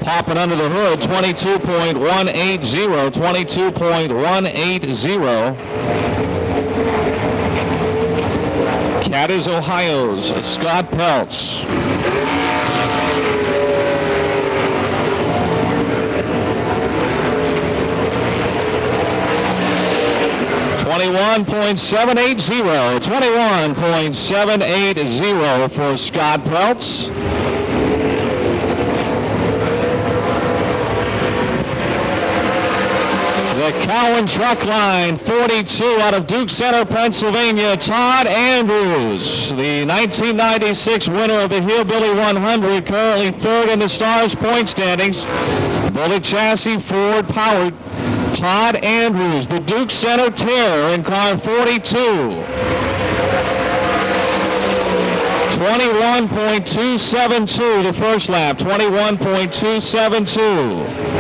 Popping under the hood, 22.180, 22.180. Cudas, Ohio's Scott Peltz. $21.780 for Scott Peltz. The Cowan Truck Line, 42 out of Duke Center, Pennsylvania, Todd Andrews, the 1996 winner of the Hillbilly 100, currently third in the Stars point standings. Bullet chassis, Ford powered. Todd Andrews, the Duke Center Terror in car 42. 21.272 the first lap, 21.272.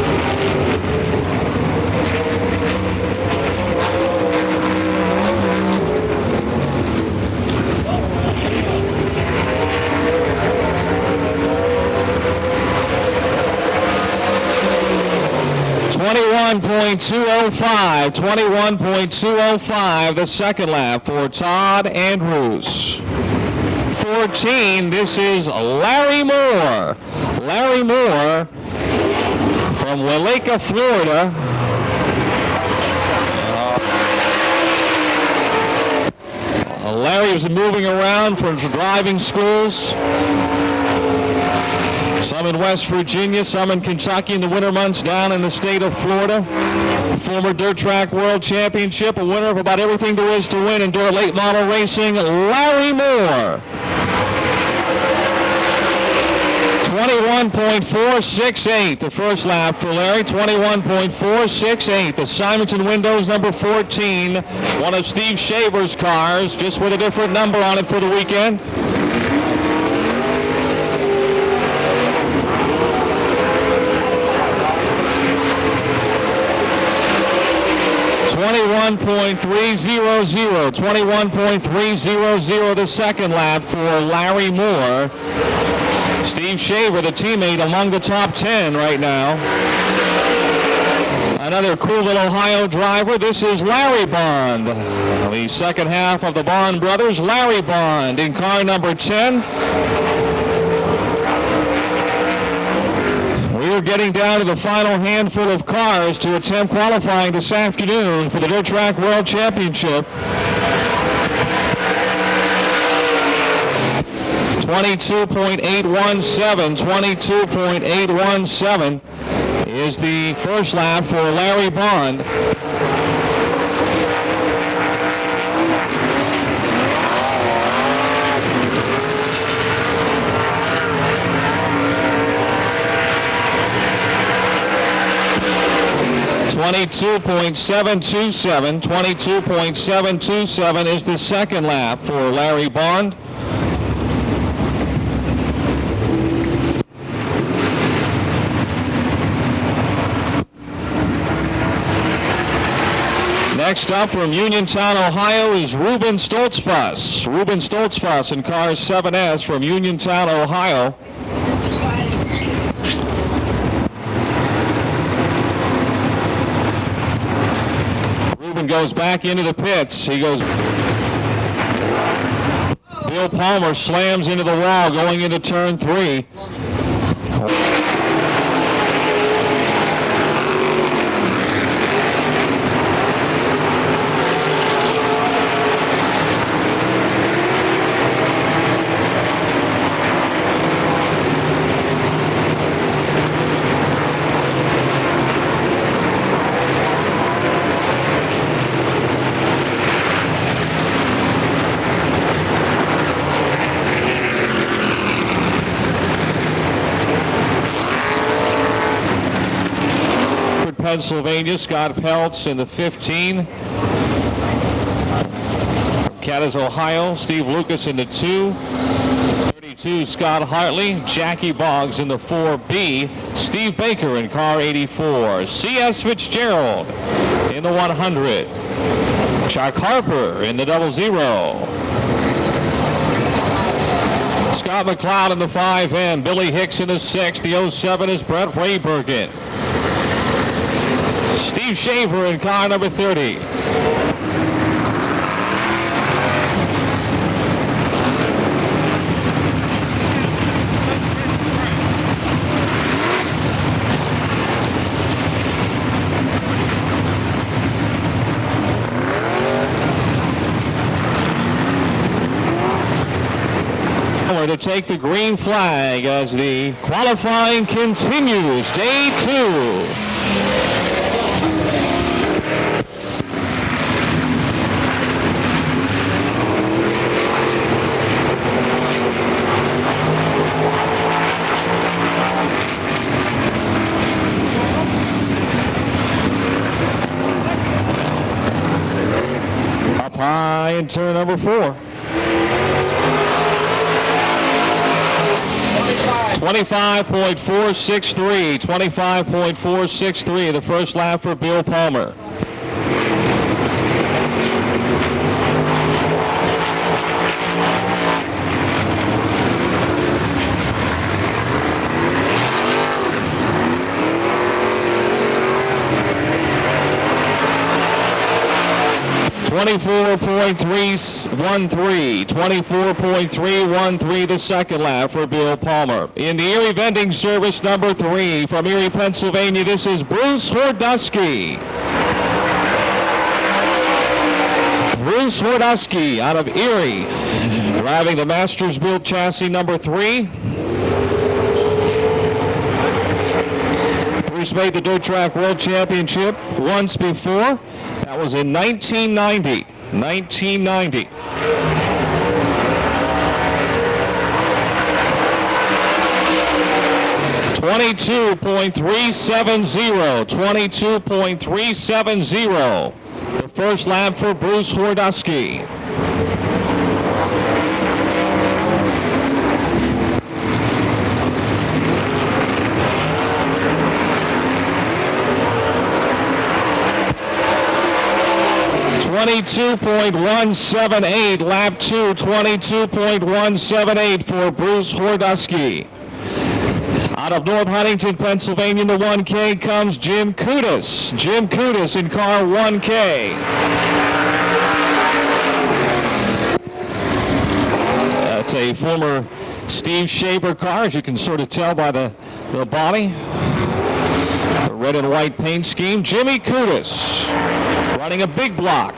21.205, 21.205 the second lap for Todd Andrews. 14, this is Larry Moore. Larry Moore from Waleka, Florida. Larry was moving around from driving schools. Some in West Virginia, some in Kentucky in the winter months down in the state of Florida. Former Dirt Track World Championship, a winner of about everything there is to win in dirt late model racing, Larry Moore. 21.468 the first lap for Larry, 21.468. The Simonton Windows number 14, one of Steve Shaver's cars, just with a different number on it for the weekend. 21.300 the second lap for Larry Moore. Steve Shaver, the teammate, among the top 10 right now. Another cool little Ohio driver. This is Larry Bond, the second half of the Bond brothers. Larry Bond in car number 10. We're getting down to the final handful of cars to attempt qualifying this afternoon for the Dirt Track World Championship. 22.817 is the first lap for Larry Bond. $22.727 is the second lap for Larry Bond. Next up from Uniontown, Ohio is Ruben Stoltzfuss. Ruben Stoltzfuss in car 7S from Uniontown, Ohio. Ruben goes back into the pits. He goes. Bill Palmer slams into the wall going into turn 3. Pennsylvania, Scott Peltz in the 15. Cudas, Ohio, Steve Lucas in the 2. 32, Scott Hartley. Jackie Boggs in the 4B. Steve Baker in car 84. C.S. Fitzgerald in the 100. Chuck Harper in the 00. Scott McLeod in the 5M. Billy Hicks in the 6. The 07 is Brett Raybergen. Steve Shaver in car number 30. To take the green flag as the qualifying continues. Day 2. Up high in turn number 4. 25.463, 25.463, the first lap for Bill Palmer. .313, the second lap for Bill Palmer. In the Erie Vending Service number 3 from Erie, Pennsylvania, this is Bruce Hordusky. Bruce Hordusky out of Erie, driving the Masters Built chassis number 3. Bruce made the Dirt Track World Championship once before. That was in 1990. 22.370, 22.370. The first lap for Bruce Hordusky. 22.178, lap 2, 22.178 for Bruce Hordusky. Out of North Huntington, Pennsylvania, the 1K comes Jim Cudas. Jim Cudas in car 1K. That's a former Steve Shaver car, as you can sort of tell by the body. The red and white paint scheme. Jimmy Cudas running a big block.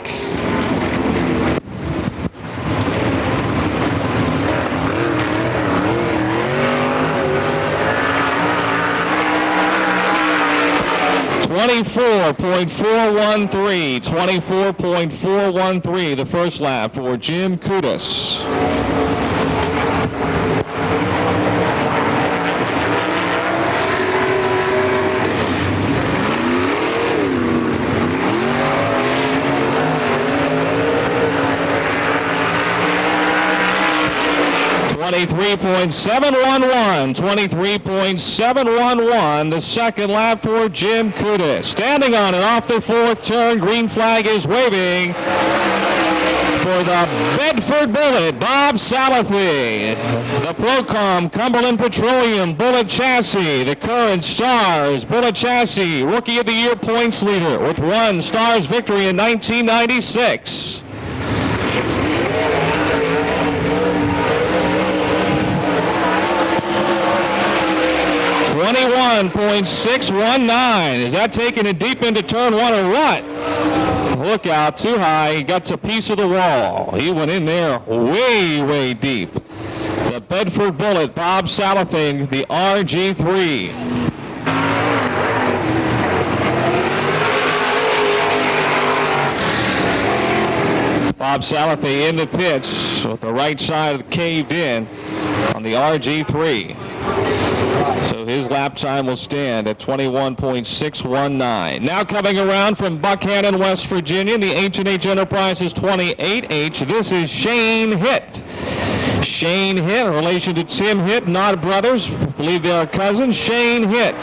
.24.413, the first lap for Jim Cudas. 23.711, 23.711, the second lap for Jim Cudas. Standing on it off the fourth turn, green flag is waving for the Bedford Bullet, Bob Salfy. The Procom, Cumberland Petroleum, Bullet Chassis, the current Stars, Bullet Chassis, Rookie of the Year points leader with one Stars victory in 1996. 21.619. Is that taking it deep into turn one or what? Look out, too high. He gets a piece of the wall. He went in there way, way deep. The Bedford Bullet, Bob Salfy, the RG3. Bob Salfy in the pits with the right side caved in on the RG3. So his lap time will stand at 21.619. Now coming around from Buckhannon, West Virginia, the H&H Enterprises 28H. This is Shane Hitt. Shane Hitt, in relation to Tim Hitt, not brothers. I believe they are cousins. Shane Hitt.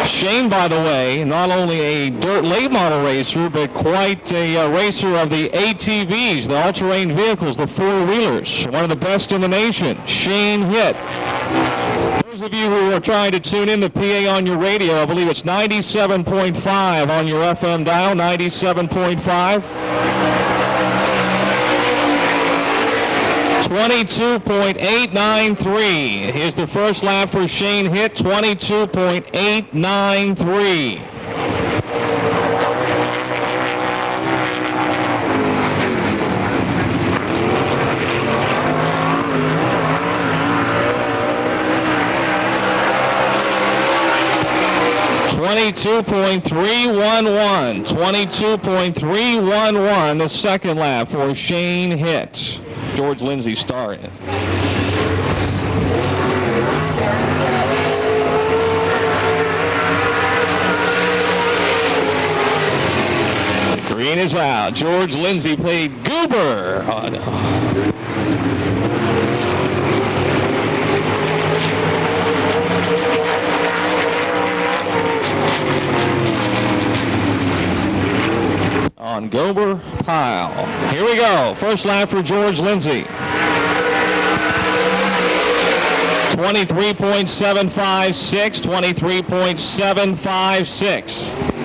Shane, by the way, not only a dirt late model racer, but quite a racer of the ATVs, the all-terrain vehicles, the four-wheelers. One of the best in the nation. Shane Hitt. Those of you who are trying to tune in the PA on your radio, I believe it's 97.5 on your FM dial, 97.5. 22.893 is the first lap for Shane Hitt, 22.893. .311, the second lap for Shane Hitt. George Lindsay starting. The green is out. George Lindsay played Goober. On Goober Pile. Here we go. First lap for George Lindsay. 23.756, 23.756.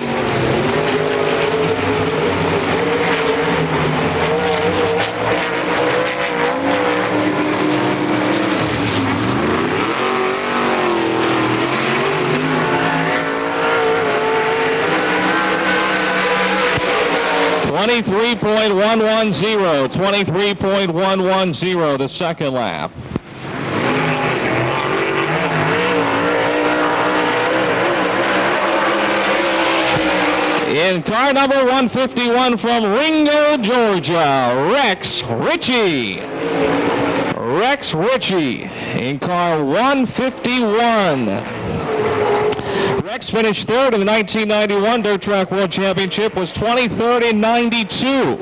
.110, the second lap. In car number 151 from Ringo, Georgia, Rex Ritchie. Rex Ritchie in car 151. Rex finished third in the 1991 Dirt Track World Championship, was 23rd in 92.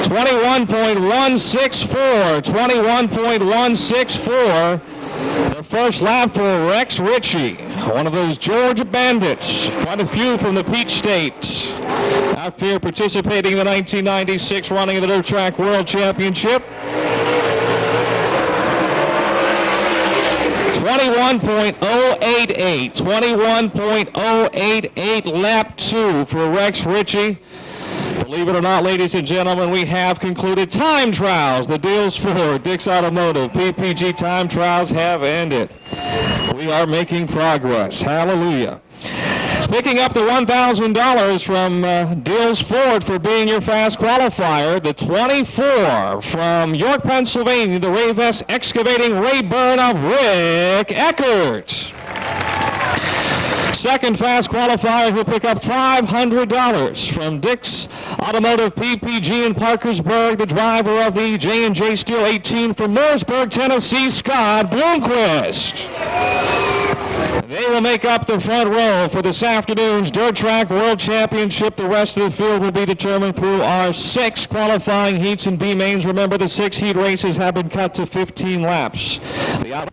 21.164, 21.164. The first lap for Rex Ritchie, one of those Georgia bandits. Quite a few from the Peach State. Out here participating in the 1996 running of the Dirt Track World Championship. 21.088, 21.088, lap 2 for Rex Ritchie. Believe it or not, ladies and gentlemen, we have concluded time trials. The deals for Dick's Automotive PPG time trials have ended. We are making progress. Hallelujah. Picking up the $1,000 from Dills Ford for being your fast qualifier. The 24 from York, Pennsylvania, the Rayvest Excavating Reburn of Rick Eckert. Second fast qualifier who'll pick up $500 from Dick's Automotive PPG in Parkersburg, the driver of the J&J Steel 18 from Mooresburg, Tennessee, Scott Bloomquist. They will make up the front row for this afternoon's Dirt Track World Championship. The rest of the field will be determined through our 6 qualifying heats and B mains. Remember, the 6 heat races have been cut to 15 laps. The